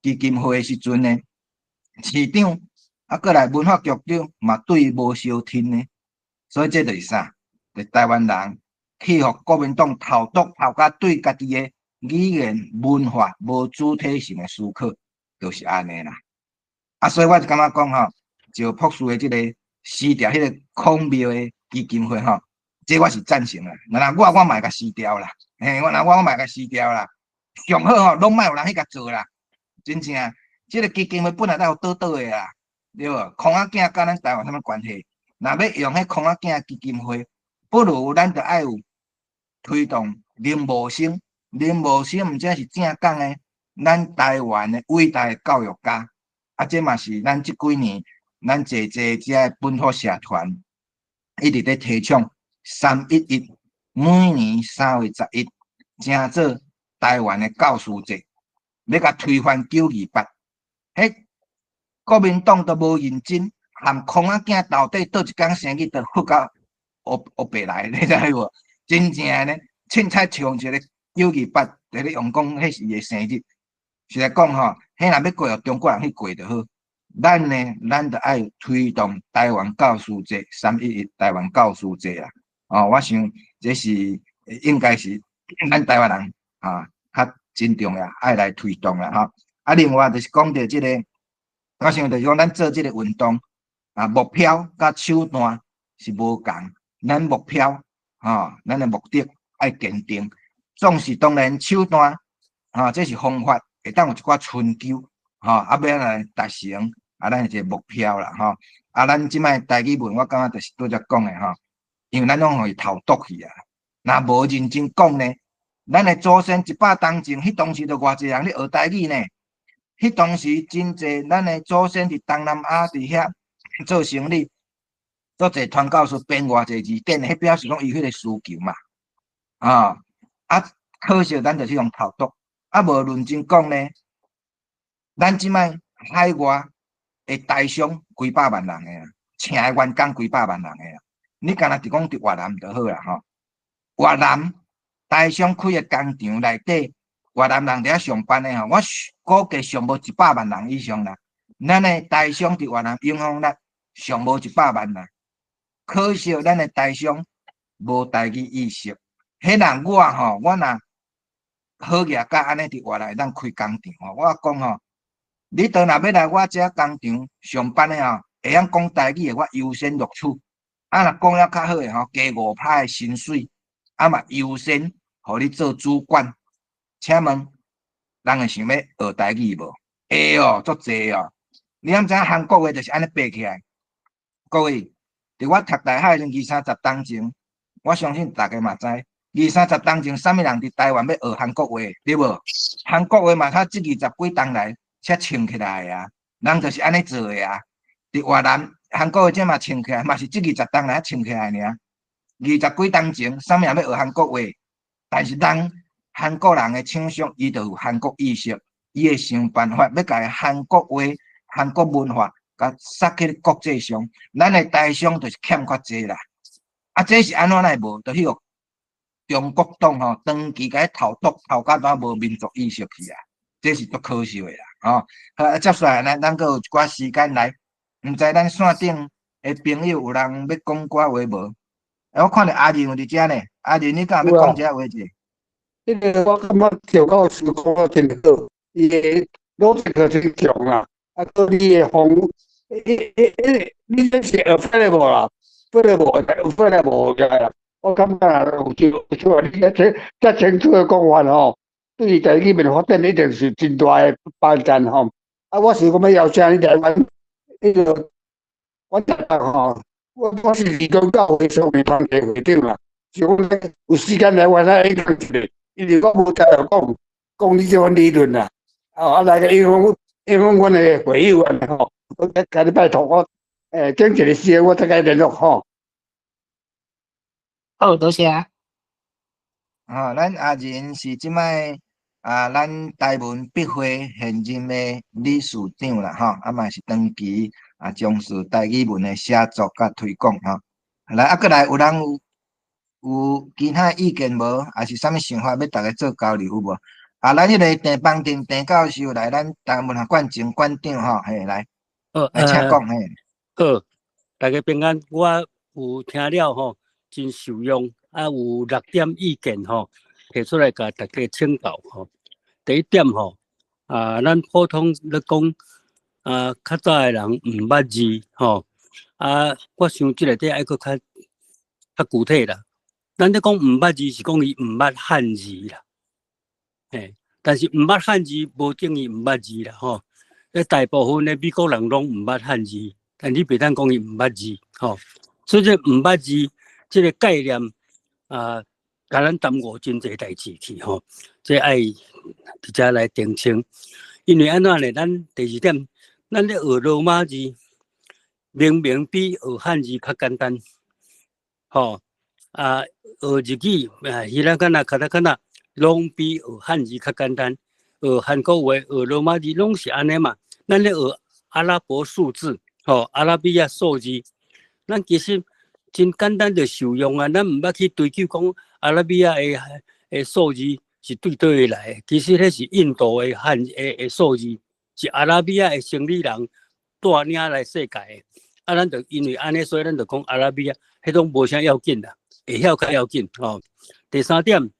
A: 基金会时阵呢，市长过来文化局长嘛对伊无相挺呢，所以这就是啥？就台湾人去互国民党投毒投甲对家己的语言文化无主体性的思考，就是安尼啦。所以我就感觉讲吼，石博士的即个撕掉迄个孔庙的基金会吼，这我是赞成啦。那我嘛会甲撕掉啦，我嘛会甲撕掉啦。上好吼，拢莫有人去甲做啦，真正。即个基金会本来才有倒倒的啦，对无？空仔囝甲咱台湾有啥物关系？若要用迄空仔囝基金会，不如咱着爱有推动林茂生。林茂生毋只是正港的，咱台湾的伟大的教育家。这嘛是咱即几年，咱这遮本土社团一直咧提倡311，每年3月11，正做台湾的教师节，要甲推翻928。迄国民党都无认真，含空仔囝到底倒一工生意都福到黑白来，你知无？真正呢，凊彩唱一个928，在咧用讲迄是伊的生日。是来讲吼，迄若要过互中国人去过就好。咱呢，咱着爱推动台湾教师节311台湾教师节啦。我想这是应该是咱台湾人较真重要，爱来推动啦吼。另外就是讲到即个，我想就是讲咱做即个运动目标甲手段是无共。咱目标咱的目的爱坚定，总是当然手段这是方法。会当有一寡春秋，要来达成咱一个目标啦，咱即摆台语文，我感觉就是拄则讲的因为咱拢互伊投毒去啊，若无认真讲呢，咱的祖先100当前，迄当时就偌济人咧学台语呢，迄当时真济咱的祖先伫东南亚伫遐做生意，做济传教士编偌济字典，迄表示讲伊迄个需求嘛，可惜咱就是用投毒。无认真讲呢，咱即摆海外的台商几百万人诶，请的员工几百万人诶，你干那伫讲伫越南就好啦吼。越南台商开的工厂内底，越南人伫遐上班诶吼，我估计上无100万人以上啦。咱的台商伫越南影响力上无100万啦，可惜咱的台商无台语意识。迄人我若好业甲安尼伫外来咱开工厂我讲你倒若要来我遮工厂上班诶会晓讲台语诶，我优先录取。若讲了较好诶加5%诶薪水，嘛优先互你做主管。请问，人会想要学台语无？会足济哦。你知影韩国话就是安尼爬起来。各位，伫我读大学20-30当前，我相信大家嘛知。20-30当前，啥物人伫台湾要学韩国话，对无？韩国话嘛，较这20几当来才唱起来啊，人就是安尼做的啊。伫越南、韩国话这嘛唱起来，嘛是这20当来唱起来尔。20几当前，啥物人要学韩国话？但是韩国人的厂商，伊就有韩国意识，伊会想办法要甲韩国话、韩国文化，甲撒去国际上。咱的台商就是欠缺这啦。这是安怎来无？就迄个。中国党长期甲投毒投甲都无民族意识去啊，这是足可惜的啦接下来咱阁有一寡时间来，毋知咱线顶的朋友有人要讲寡话无？我看到阿仁有伫遮呢，阿仁你敢要讲遮话者？
C: 迄个我感觉调教师讲得真好，伊个逻辑真强啊！到你的风，你这是有翻来无啦？翻来无，有翻来无个啦？我感觉有像你这清楚的讲法对台语文发展一定是真大的帮助我是讲要邀请你台湾个，我我是理工教会上面团体会长啦，是讲有时间来我来演讲一下，因为我无在讲你这款理论啦，来个影响阮的会友我甲你拜托我，整一个时间我再甲联络
B: 好，多谢啊。
A: 咱阿仁是即摆咱台文笔会现任的理事长啦，嘛是长期从事台语文的写作甲推广来，过来有人有有其他意见无？还是啥物想法要大家做交流有无？啊，咱迄个郑邦定郑教授来，咱台湾文学馆前馆长吼，嘿，来请讲嘿。
D: 好，大家平安，我有听了吼，真受用，啊有6点意见吼，提出来甲大家请教吼。第一点吼，咱普通咧讲，较早的人毋捌字吼，我想即个底爱搁较具体啦。咱咧讲毋捌字是讲伊毋捌汉字啦，嘿，但是毋捌汉字无等于毋捌字啦吼。大部分的美国人拢毋捌汉字。但你别当讲伊毋捌字，吼，所以这毋捌字这个概念，甲咱耽误真侪代志去，吼，这爱直接来澄清。因为安怎呢？咱第二点，咱咧学罗马字，明明比学汉字较简单，吼，学日语，希拉干那、卡达干那，拢比学汉字较简单。学韩国话、学罗马字拢是安尼嘛。咱咧学阿拉伯数字。阿拉比亚数字，咱其实真简单的受用啊，咱毋捌去追究讲阿拉比亚的数字是对倒位来，其实迄是印度的数字，是阿拉比亚的生理人带领来世界的。咱就因为安尼，所以咱就讲阿拉比亚，迄种无啥要紧啦，会晓较要紧。第三点，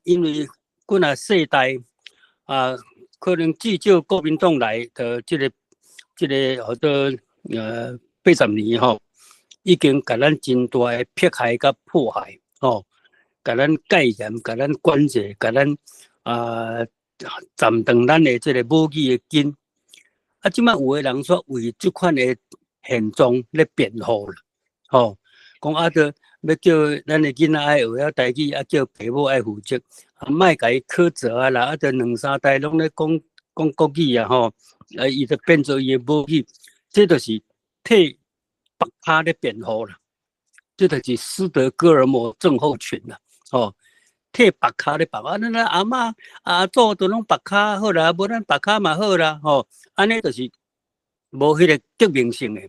D: 因为几若世代可能至少国民党来的这个好多80年吼，已经甲咱真大的迫害甲迫害吼，甲咱戒严，甲咱管制，甲咱斩断咱的这个武器的根。即摆有的人说为这款的现状咧辩护啦，吼，讲着要叫咱的囡仔爱学晓台语，叫父母爱负责，莫甲伊苛责啦，着2、3代拢咧讲国语啊，吼。伊就变做伊的武器，这就是替别卡咧辩护啦，这就是斯德哥尔摩症候群啦，替别卡咧辩护，咱阿嬷阿祖都拢别卡好啦，无咱别卡嘛好啦，安尼就是无迄个革命性的，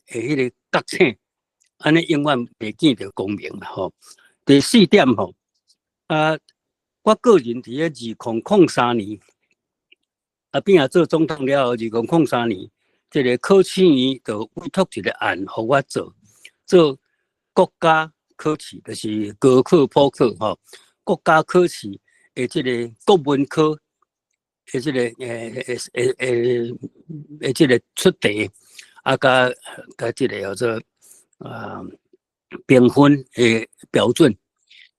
D: 迄个觉醒，安尼永远袂见到公平啦，第4点我个人伫咧2003年。变做总统了后，2003年，这个柯启源就委托一个案，互我做国家考试，就是高考、普考国家考试的这个国文科的这个这个出题，甲这个叫做评分的标准。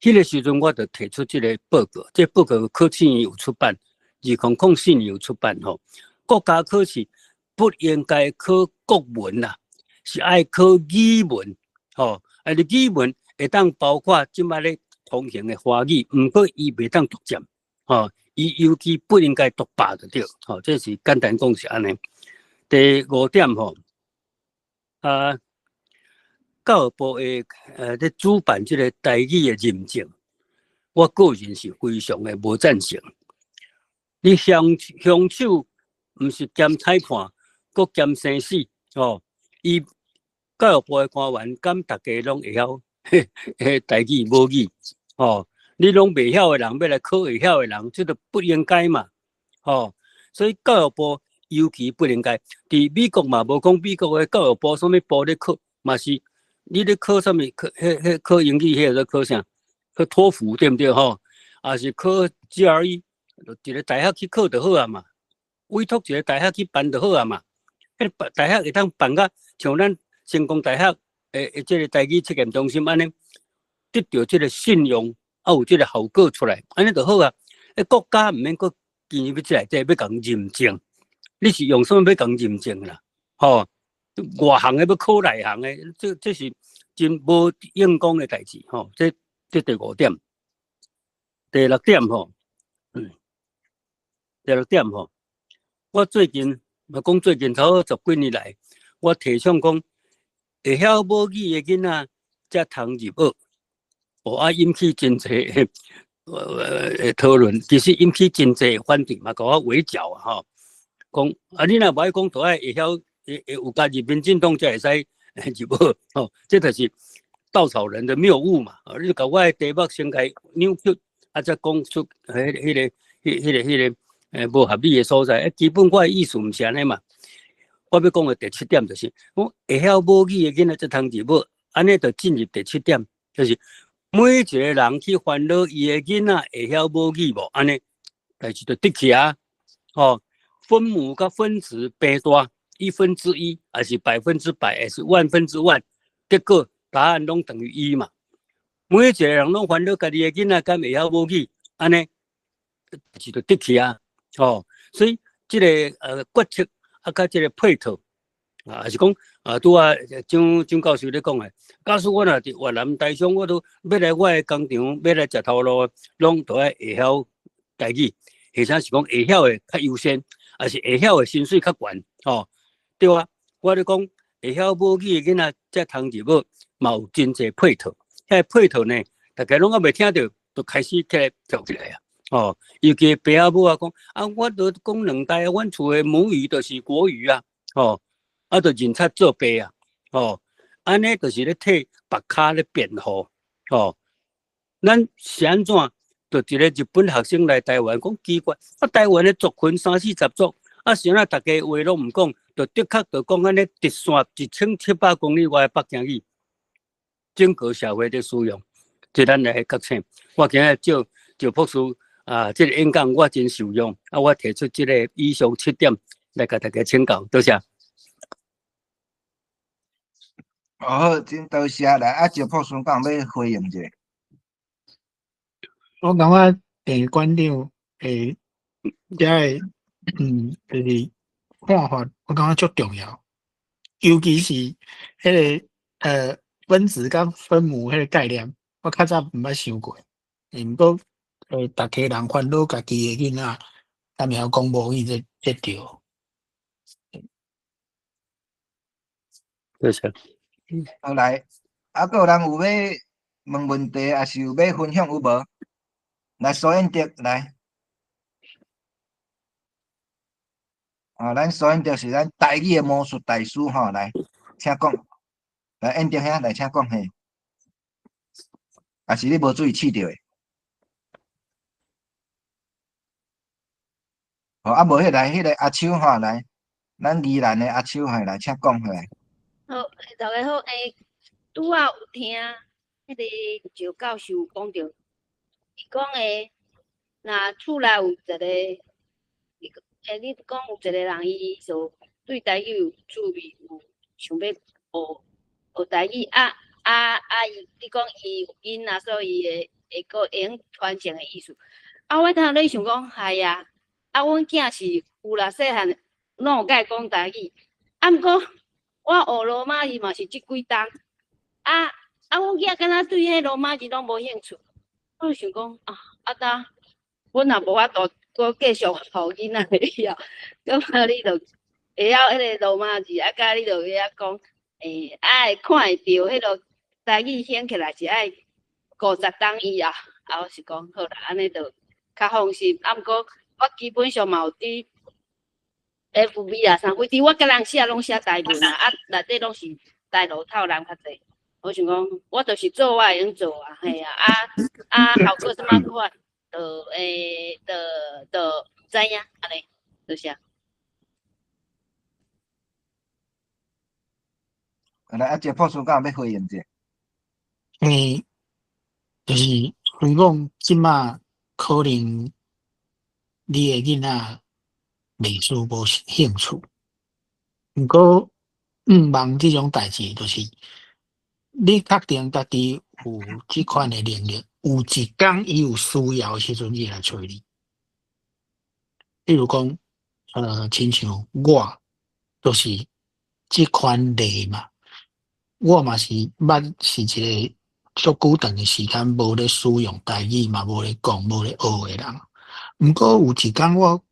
D: 迄个时阵，我就提出这个报告，这报告柯启源有出版。2004年有出版国家考试不应该考国文啦，是爱考语文语文会当包括即摆咧通行的华语，毋过伊袂当独占伊尤其不应该独霸就对这是简单讲是安尼。第5点教育部的咧主办即个台语的认证，我个人是非常的无赞成。你乡手毋是兼裁判，阁兼生死伊教育部的官员敢大家拢会晓台语母语你拢袂晓的人要来考会晓的人，这就不应该嘛所以教育部尤其不应该。伫美国嘛，无讲美国的教育部什么部咧考，嘛是你咧考什么考英语，迄个考啥？考托福对不对还是考 GRE？一个大学去考就好啊嘛，委托一个大学去办就好啊嘛。迄大学会当办甲像咱成功大学这个台语测验中心安尼，得到这个信用，有这个效果出来，安尼就好啊。国家毋免搁建入去内底要共认证，你是用什么要共认证啦？外行的要考内行的，这是真无用功的代志这第5点，第6点第6点我最近差不多10几年来，我提倡讲，会晓母语的囡仔才通入学，引起真侪讨论，其实引起真侪反对嘛，甲我围剿讲你若无爱讲，就爱会晓有加入民进党才会使入学这就是稻草人的谬误嘛，你就甲我的题目先甲扭曲，再讲出无合理的所在。基本我的意思毋是安尼嘛。我要讲的第7点就是，我会晓母语的囡仔才通字母，安尼就进入第7点，就是每一个人去烦恼伊的囡仔会晓母语无，安尼代志就得去啊。分母甲分子变大1/1，还是100%，还是100%，结果答案拢等于1嘛。每一个人拢烦恼家己的囡仔敢会晓母语，安尼代志就得去啊。所以这个决策甲这个配套还是讲拄蒋教授咧讲的，假使我若伫越南台商，我都要来我的工厂，要来食头路，拢都要会晓台语，或者是讲会晓的较优先，还是会晓的薪水较悬，对啊。我咧讲会晓母语的囡仔才通字母，嘛有真侪配套。遐配套呢，大家拢还未听到，就开始起来跳起来啊！尤其爸阿母讲我都讲两代，阮厝的母语就是国语啊，就认出做爸啊，安尼就是咧替别卡咧辩护，咱是安怎？就一个日本学生来台湾，讲奇怪，台湾的族群30-40族，谁大家话拢唔讲，就的确就讲安尼直线1700公里外的北京语，整个社会的使用，即咱来觉醒。我今日赵博士这个演讲我真受用，我提出这个以上7点来甲大家请教，多谢。
A: 好，真多谢来赵博士讲要回应者。
B: 我感觉馆长诶，就是看法，我感觉足重要，尤其是迄个分子甲分母迄个概念，我较早毋捌想过。毋过大家人烦恼家己的囡仔，敢会晓讲母语，这对。
D: 多谢。
A: 好来，还有人有要问问题，还是有要分享有无？来，苏彦德来。咱苏彦德是咱台语的魔术大师来，请讲。来，彦德兄来，请讲嘿。还是你无注意试着的？无迄个阿秋来，咱宜兰的阿秋来，请讲来。
E: 好，大家好，拄仔有听迄个赵教授讲着，伊讲若厝内有一个，你讲有一个人伊就对台语有趣味，有想要学台语你讲伊有囡仔，所以会用传承的意思。我听咧想讲，系啊，阮囝是有啦，细汉拢有甲伊讲台语，毋过我学罗马字嘛是即几冬，阮囝敢若对迄罗马字拢无兴趣。我就想讲当阮也无法度搁继续互囡仔会晓，咁你就会晓迄个罗马字，甲你就会晓讲，会看会着迄个台语显起来是爱50冬以后，我是讲好啦，安尼就较放心。毋过我基本上嘛有伫 FB 啥，规伫我甲人写拢写台文内底拢是台路透人较济。我想讲，我就是做我会用做嘿效果什么款，就知影安尼，就是。
A: 来，这博士讲要回应者。
B: 就是虽讲即马可能你的囡仔历史无兴趣，毋过忙即种代志，就是你确定家己有即款的能力，有一天伊有需要的时阵，伊来找你。例如讲，亲像我就是即款例嘛，我嘛是捌是一个足久长的时间无咧使用台语嘛，无咧讲，无咧学的人。毋过有一天我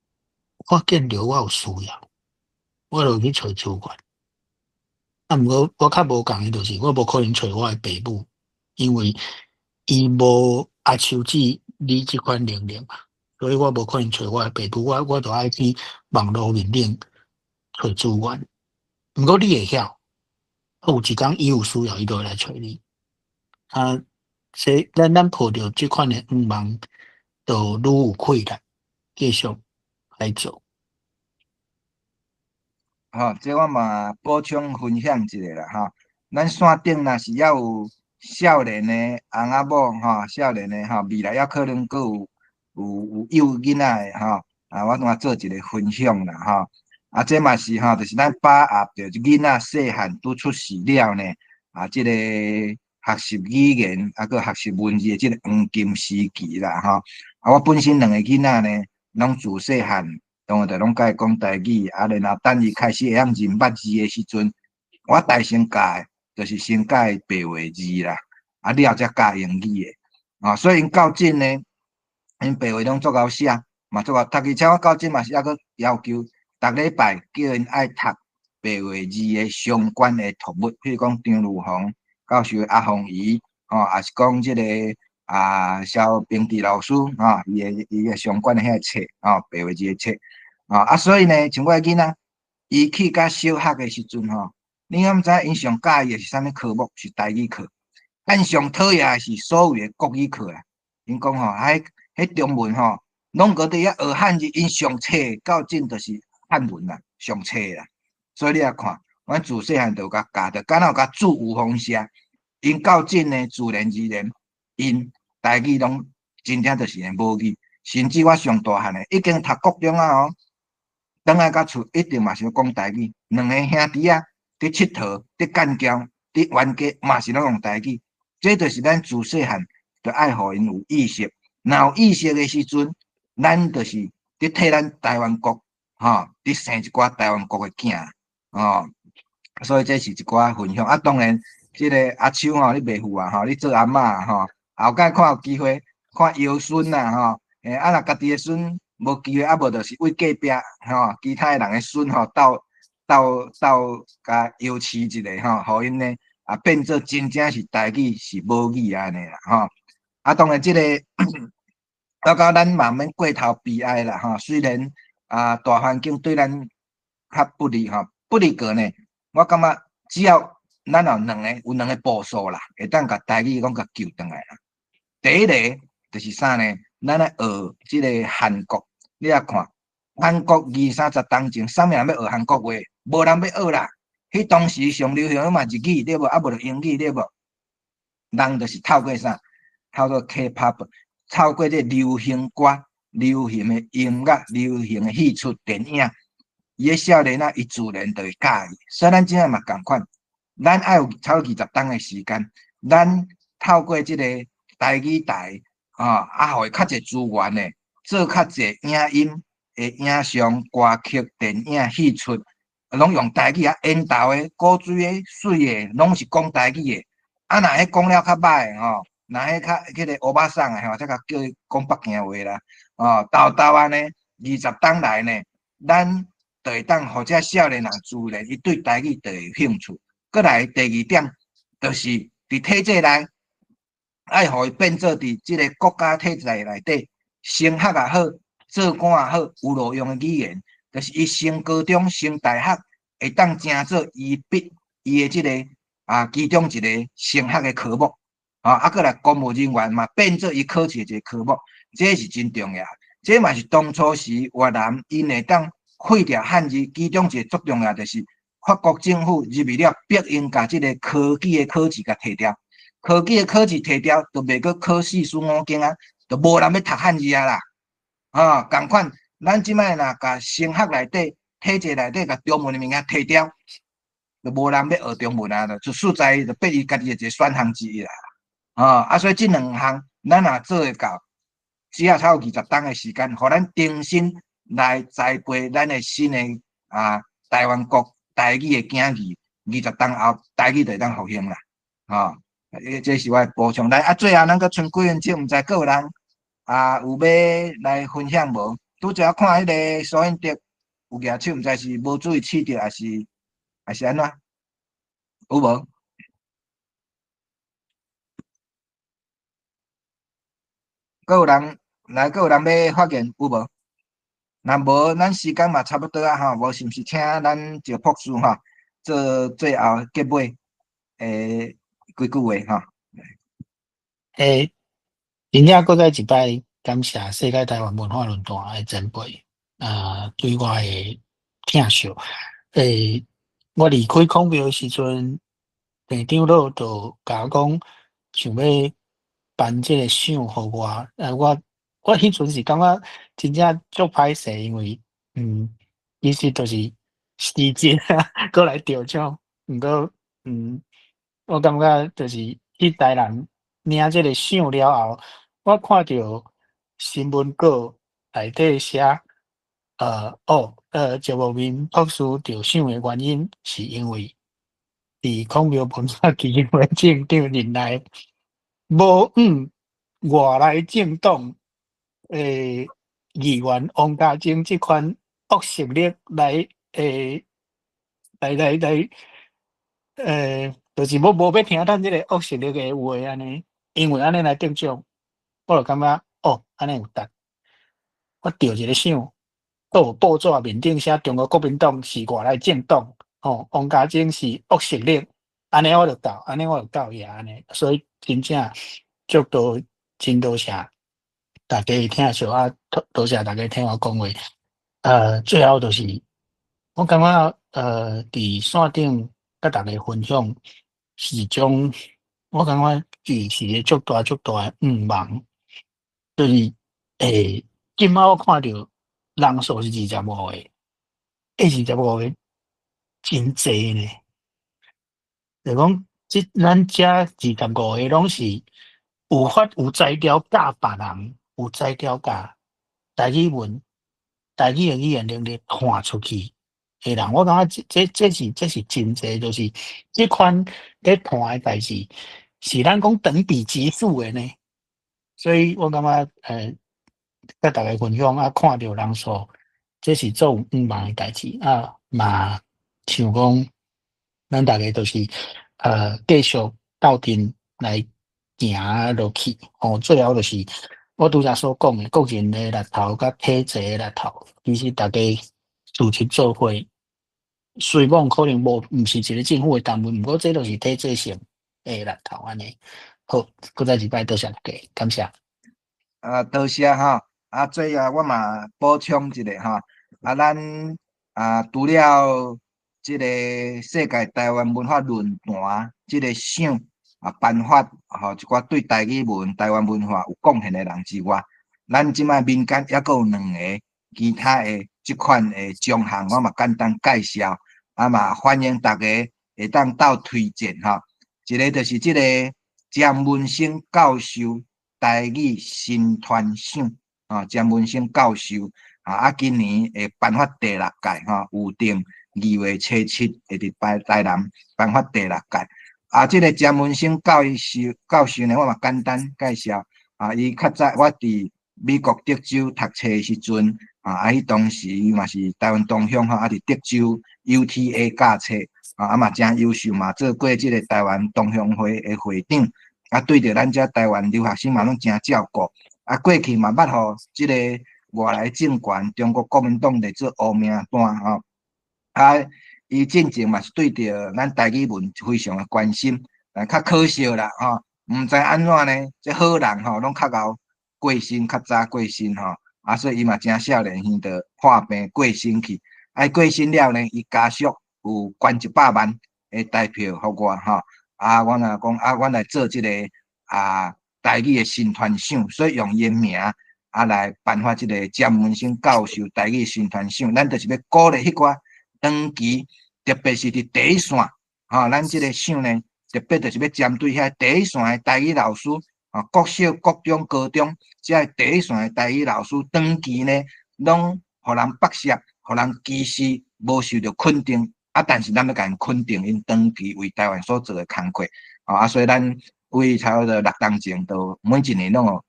B: 见着我有需要，我就去找资源。毋过我较无共伊，就是我无可能找我的爸母，因为伊无阿手指你即款能力嘛，所以我无可能找我的爸母，我就爱去网络面顶找资源。毋过你会晓，有一天伊有需要，伊就会来找你。啊，所以咱抱着即款的愿望，就愈有气力，继续来做。
A: 吼，这我嘛补充分享一下啦，吼，咱山顶若是还有少年的翁仔某，吼，少年的吼，未来还可能佫有幼囡仔的吼，我怎做一个分享啦，吼，这嘛是吼，就是咱把握着囡仔细汉拄出世了呢，这个学习语言佫学习文字的这个黄金时期啦，吼，我本身两个囡仔呢，拢自细汉。就拢甲伊讲台语，然后等伊开始会晓认捌字的时阵，我大先教的，就是先教伊白话字啦，了才教英语的。所以因到阵呢，因白话拢足够写，嘛足够读，而且我到阵嘛是还佫要求，逐礼拜叫因爱读白话字的相关的图物，譬如讲张如虹教授阿凤仪，也是讲即个萧平地老师，伊个相关的遐册，白话字的册。所以呢，像我囡仔，伊去到小学的时阵，你敢知因上喜的是啥物科目？是台语课。因上讨厌的是所有的国语课啦。因讲迄中文拢搁伫遐学汉字，因上册到阵就是汉文啦，上册啦。所以你也看，阮自细汉就甲教着，敢若甲煮有方式。因到阵呢，自然而然，因台语拢真正就是个母语。甚至我上大汉的，已经读国中啊等来到厝一定嘛是要讲台语，两个兄弟啊，伫佚佗、伫干交、伫冤家，嘛是拢用台语。这就是咱自细汉就爱互因有意识。若有意识的时阵，咱就是伫替咱台湾国伫生一寡台湾国的囝所以这是一寡分享。当然，这个阿秋你袂赴你做阿嬷后盖看有机会看摇孙啦若家己的孙。无机会，无就是为隔壁其他人的孙斗甲摇饲一下互因呢变做真正是台语是母语安尼啦当然这个到咱嘛免过头悲哀啦虽然大环境对咱较不利不利个呢，我感觉只要咱有两个步数啦，会当甲台语讲甲救回来啦。第一个就是啥呢？咱来学这个韩国。你也看，韩国20-30年前，啥物人要学韩国话？无人要学啦。迄当时上流行嘛日语对无？无就英语对无？人就是透过啥？透过 K-pop， 透过这流行歌、流行的音乐、流行的戏出电影，伊个少年伊自然就会喜意。所以咱即下嘛共款，咱爱有超过20年的时间，咱透过这个台语台互伊较侪资源呢。做较侪影音的影像、歌曲、电影、戏出，拢用台语烟头的、古水的、水的，拢是讲台语的。若迄讲了较歹的若迄较迄个欧巴桑的才甲叫伊讲北京话啦。豆安尼20年来呢，咱就会当互这少年人自然伊对台语就有兴趣。过来第二点，就是伫体制内，爱互伊变做伫即个国家体制内底。升学也好，做官也好，有路用的语言，就是伊升高中、升大学，会当正做伊的即个其中一个升学的科目过来公务人员嘛变做伊考试的一个科目，这是真重要。这嘛是当初时越南因会当废掉汉字，其中一个最重要就是法国政府入去了，逼因甲即个科技的考试甲摕掉，科技的考试摕掉，就袂阁考4、4、5经就无人要读汉字啦，共款，咱即摆若甲升学内底、体制内底甲中文的物件摕掉，就无人要学中文就实在就变伊家己的一个选项之一啦，所以这两项咱若做会到，只要超过20年的时间，互咱重新来栽培咱的新的台湾国台语的囝儿，20年后台语就会当复兴啦，这是我补充。来最后咱阁剩几分钟，毋知各有人。有要来分享无？拄则看迄个苏印德有举手，毋知是无注意试着，还是安怎？有无？各有人来，各有人要发言有无？若无，咱时间嘛差不多无是毋是请咱赵博士做最后结尾几句话
B: 真正搁再一摆感谢世界台湾文化论坛诶前辈，对我诶疼惜。我离开孔庙诶时阵，店长老就甲我讲，想要颁即个赏互我。我迄阵是感觉真正足歹势，因为其实就是时间过来得奖，毋过我感觉就是迄代人领即个赏了后，我看着新闻稿内底写，赵无明博士着赏的原因，是因为伫孔庙文化基金会证长任内，无外来政党议员王家晶即款恶势力来来就是无要听咱即个恶势力诶话安尼，因为安尼来得奖，我就感觉安尼有值。我着一个奖，有报纸面顶写中国国民党是外来政党，王家晶是恶势力，安尼我就到，安尼我就到遐安尼，所以真正足多真多谢大家听惜多谢大家听我讲话。最后就是我感觉伫线顶甲大家分享是一种，我感觉是一个足大诶望，就是今仔我看着人数是25个，25个真济呢。就讲咱遮25个拢是有才调教别人，有才调教台语文、台语的语言能力传出去的人，我感觉这是真济，就是即款咧传的代志，是咱讲等比级数的呢。所以我感觉甲大家分享看到人数，这是做有望的代志嘛像讲咱大家都是继续斗阵来行落去。最后就是我拄则所讲的个人的力头甲体制的力头，其实大家组织做伙，虽讲可能毋是一个政府的单位，毋过这都是体制性的力头安尼。好，搁再一摆多谢大家，感谢。
A: 多谢最后我嘛补充一下咱除了即个世界台湾文化论坛即个奖颁发一寡对台语文、台湾文化有贡献的人之外，咱即摆民间还阁有2个其他的即款的奖项，我嘛简单介绍，嘛欢迎大家会当斗推荐一个就是即个詹文生教授台语新传奖詹文生教授今年会颁发第6届预定2月初7会伫台南颁发第6届即个詹文生教授呢，我嘛简单介绍伊较早我伫美国德州读册的时阵迄当时嘛是台湾同乡伫德州 UTA 教册嘛真优秀嘛，做过即个台湾同乡会的会长对着咱遮台湾留学生嘛拢真照顾过去嘛捌互即个外来政权中国国民党来做污名单伊进前嘛是对着咱台语文非常的关心，较可惜啦毋知安怎呢？这好人拢较后过身，较早过身所以伊嘛真少年兄就破病过身去，过身了呢，伊家属有捐100万的台票互我我若讲我来做即个台语的新传奖，所以用伊的名来颁发即个詹文生教授台语新传奖，咱就是要鼓励迄寡长期，特别是伫第一线咱即个奖呢，特别就是要针对遐第一线的台语老师国小、国中、高中，遮第一线的台语老师长期呢，拢互人剥削，互人歧视，无受到肯定。但是咱要甲因肯定因长期为台湾所做的工课所以咱为差不多6当前，都每一年拢有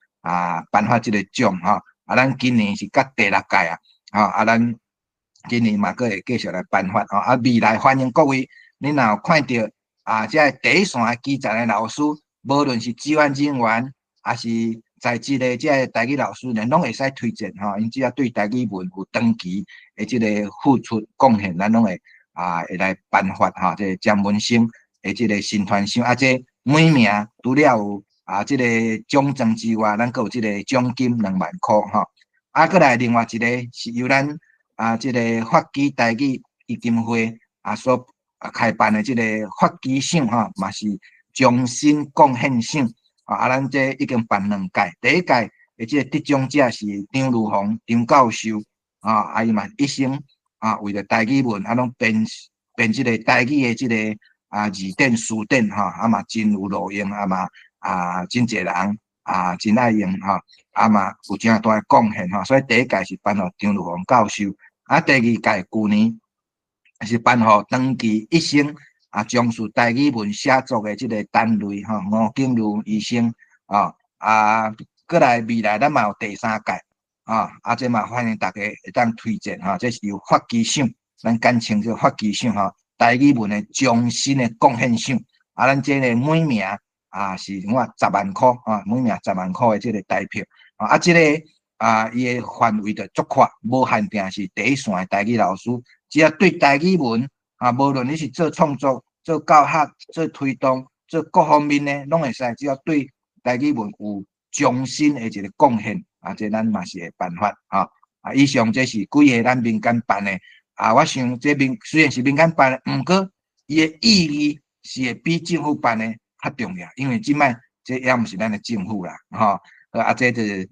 A: 颁发即个奖咱今年是甲第6届咱今年嘛阁会继续来颁发未来欢迎各位，你若有看到遮第一线的基层的老师，无论是志愿人员，还是在职的遮台语老师呢，拢会使推荐因只要对台语文有长期的即个付出贡献，咱拢会会来颁发这詹文生的即个新传奖这每名除了有即个奖状之外，咱阁有即个奖金2万块吼。过来另外一个是由咱即个法基台语基金会所开办的即个法基赏吼，嘛是终身贡献赏咱这已经办2届，第一届的即个得奖者是张如虹张教授伊嘛一生为了台语文拢编即个台语的即个字典词典嘛真有路用嘛真侪人真爱用嘛有真大的贡献所以第一届是颁予张如虹教授，第二届去年是颁予长期一生从事台语文写作的即个单位吴景如医生过来未来咱嘛有第3届这嘛欢迎大家会当推荐这是由法基赏，咱简称叫法基赏台语文的终身的贡献赏咱这个每名是10万块每名10万块的这个台票这个伊的范围就足宽，无限定是第一线的台语老师，只要对台语文无论你是做创作、做教学、做推动、做各方面呢，拢会使，只要对台语文有终身的一个贡献这咱嘛是会办法以上这是几个咱民间办的我想这虽然是民间办的，不过伊的意义是会比政府办的较重要，因为即摆这也毋是咱的政府啦这就是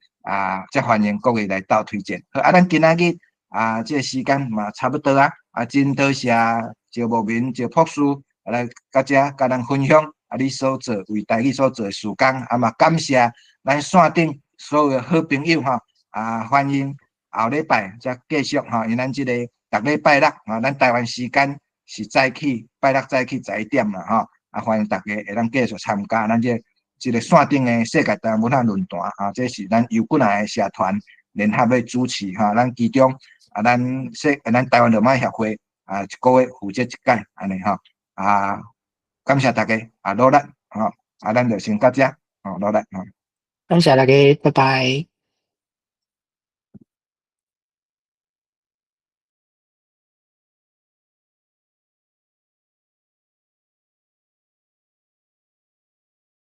A: 这欢迎各位来到推荐。好咱今仔日这个时间嘛差不多真多谢赵慕明赵博士来到这甲咱分享你所做为台语所做的事工嘛感谢咱线顶所有的好朋友欢迎后礼拜再继续因为咱这个逐礼拜六咱台湾时间是早起拜六早起11点啦欢迎大家会当继续参加咱这个线顶的世界台湾文化论坛这是咱有几个社团联合来主持咱其中咱台湾罗马协会一个月负责一届安尼感谢大家努力咱就先到这努力
B: 感谢大家，拜拜。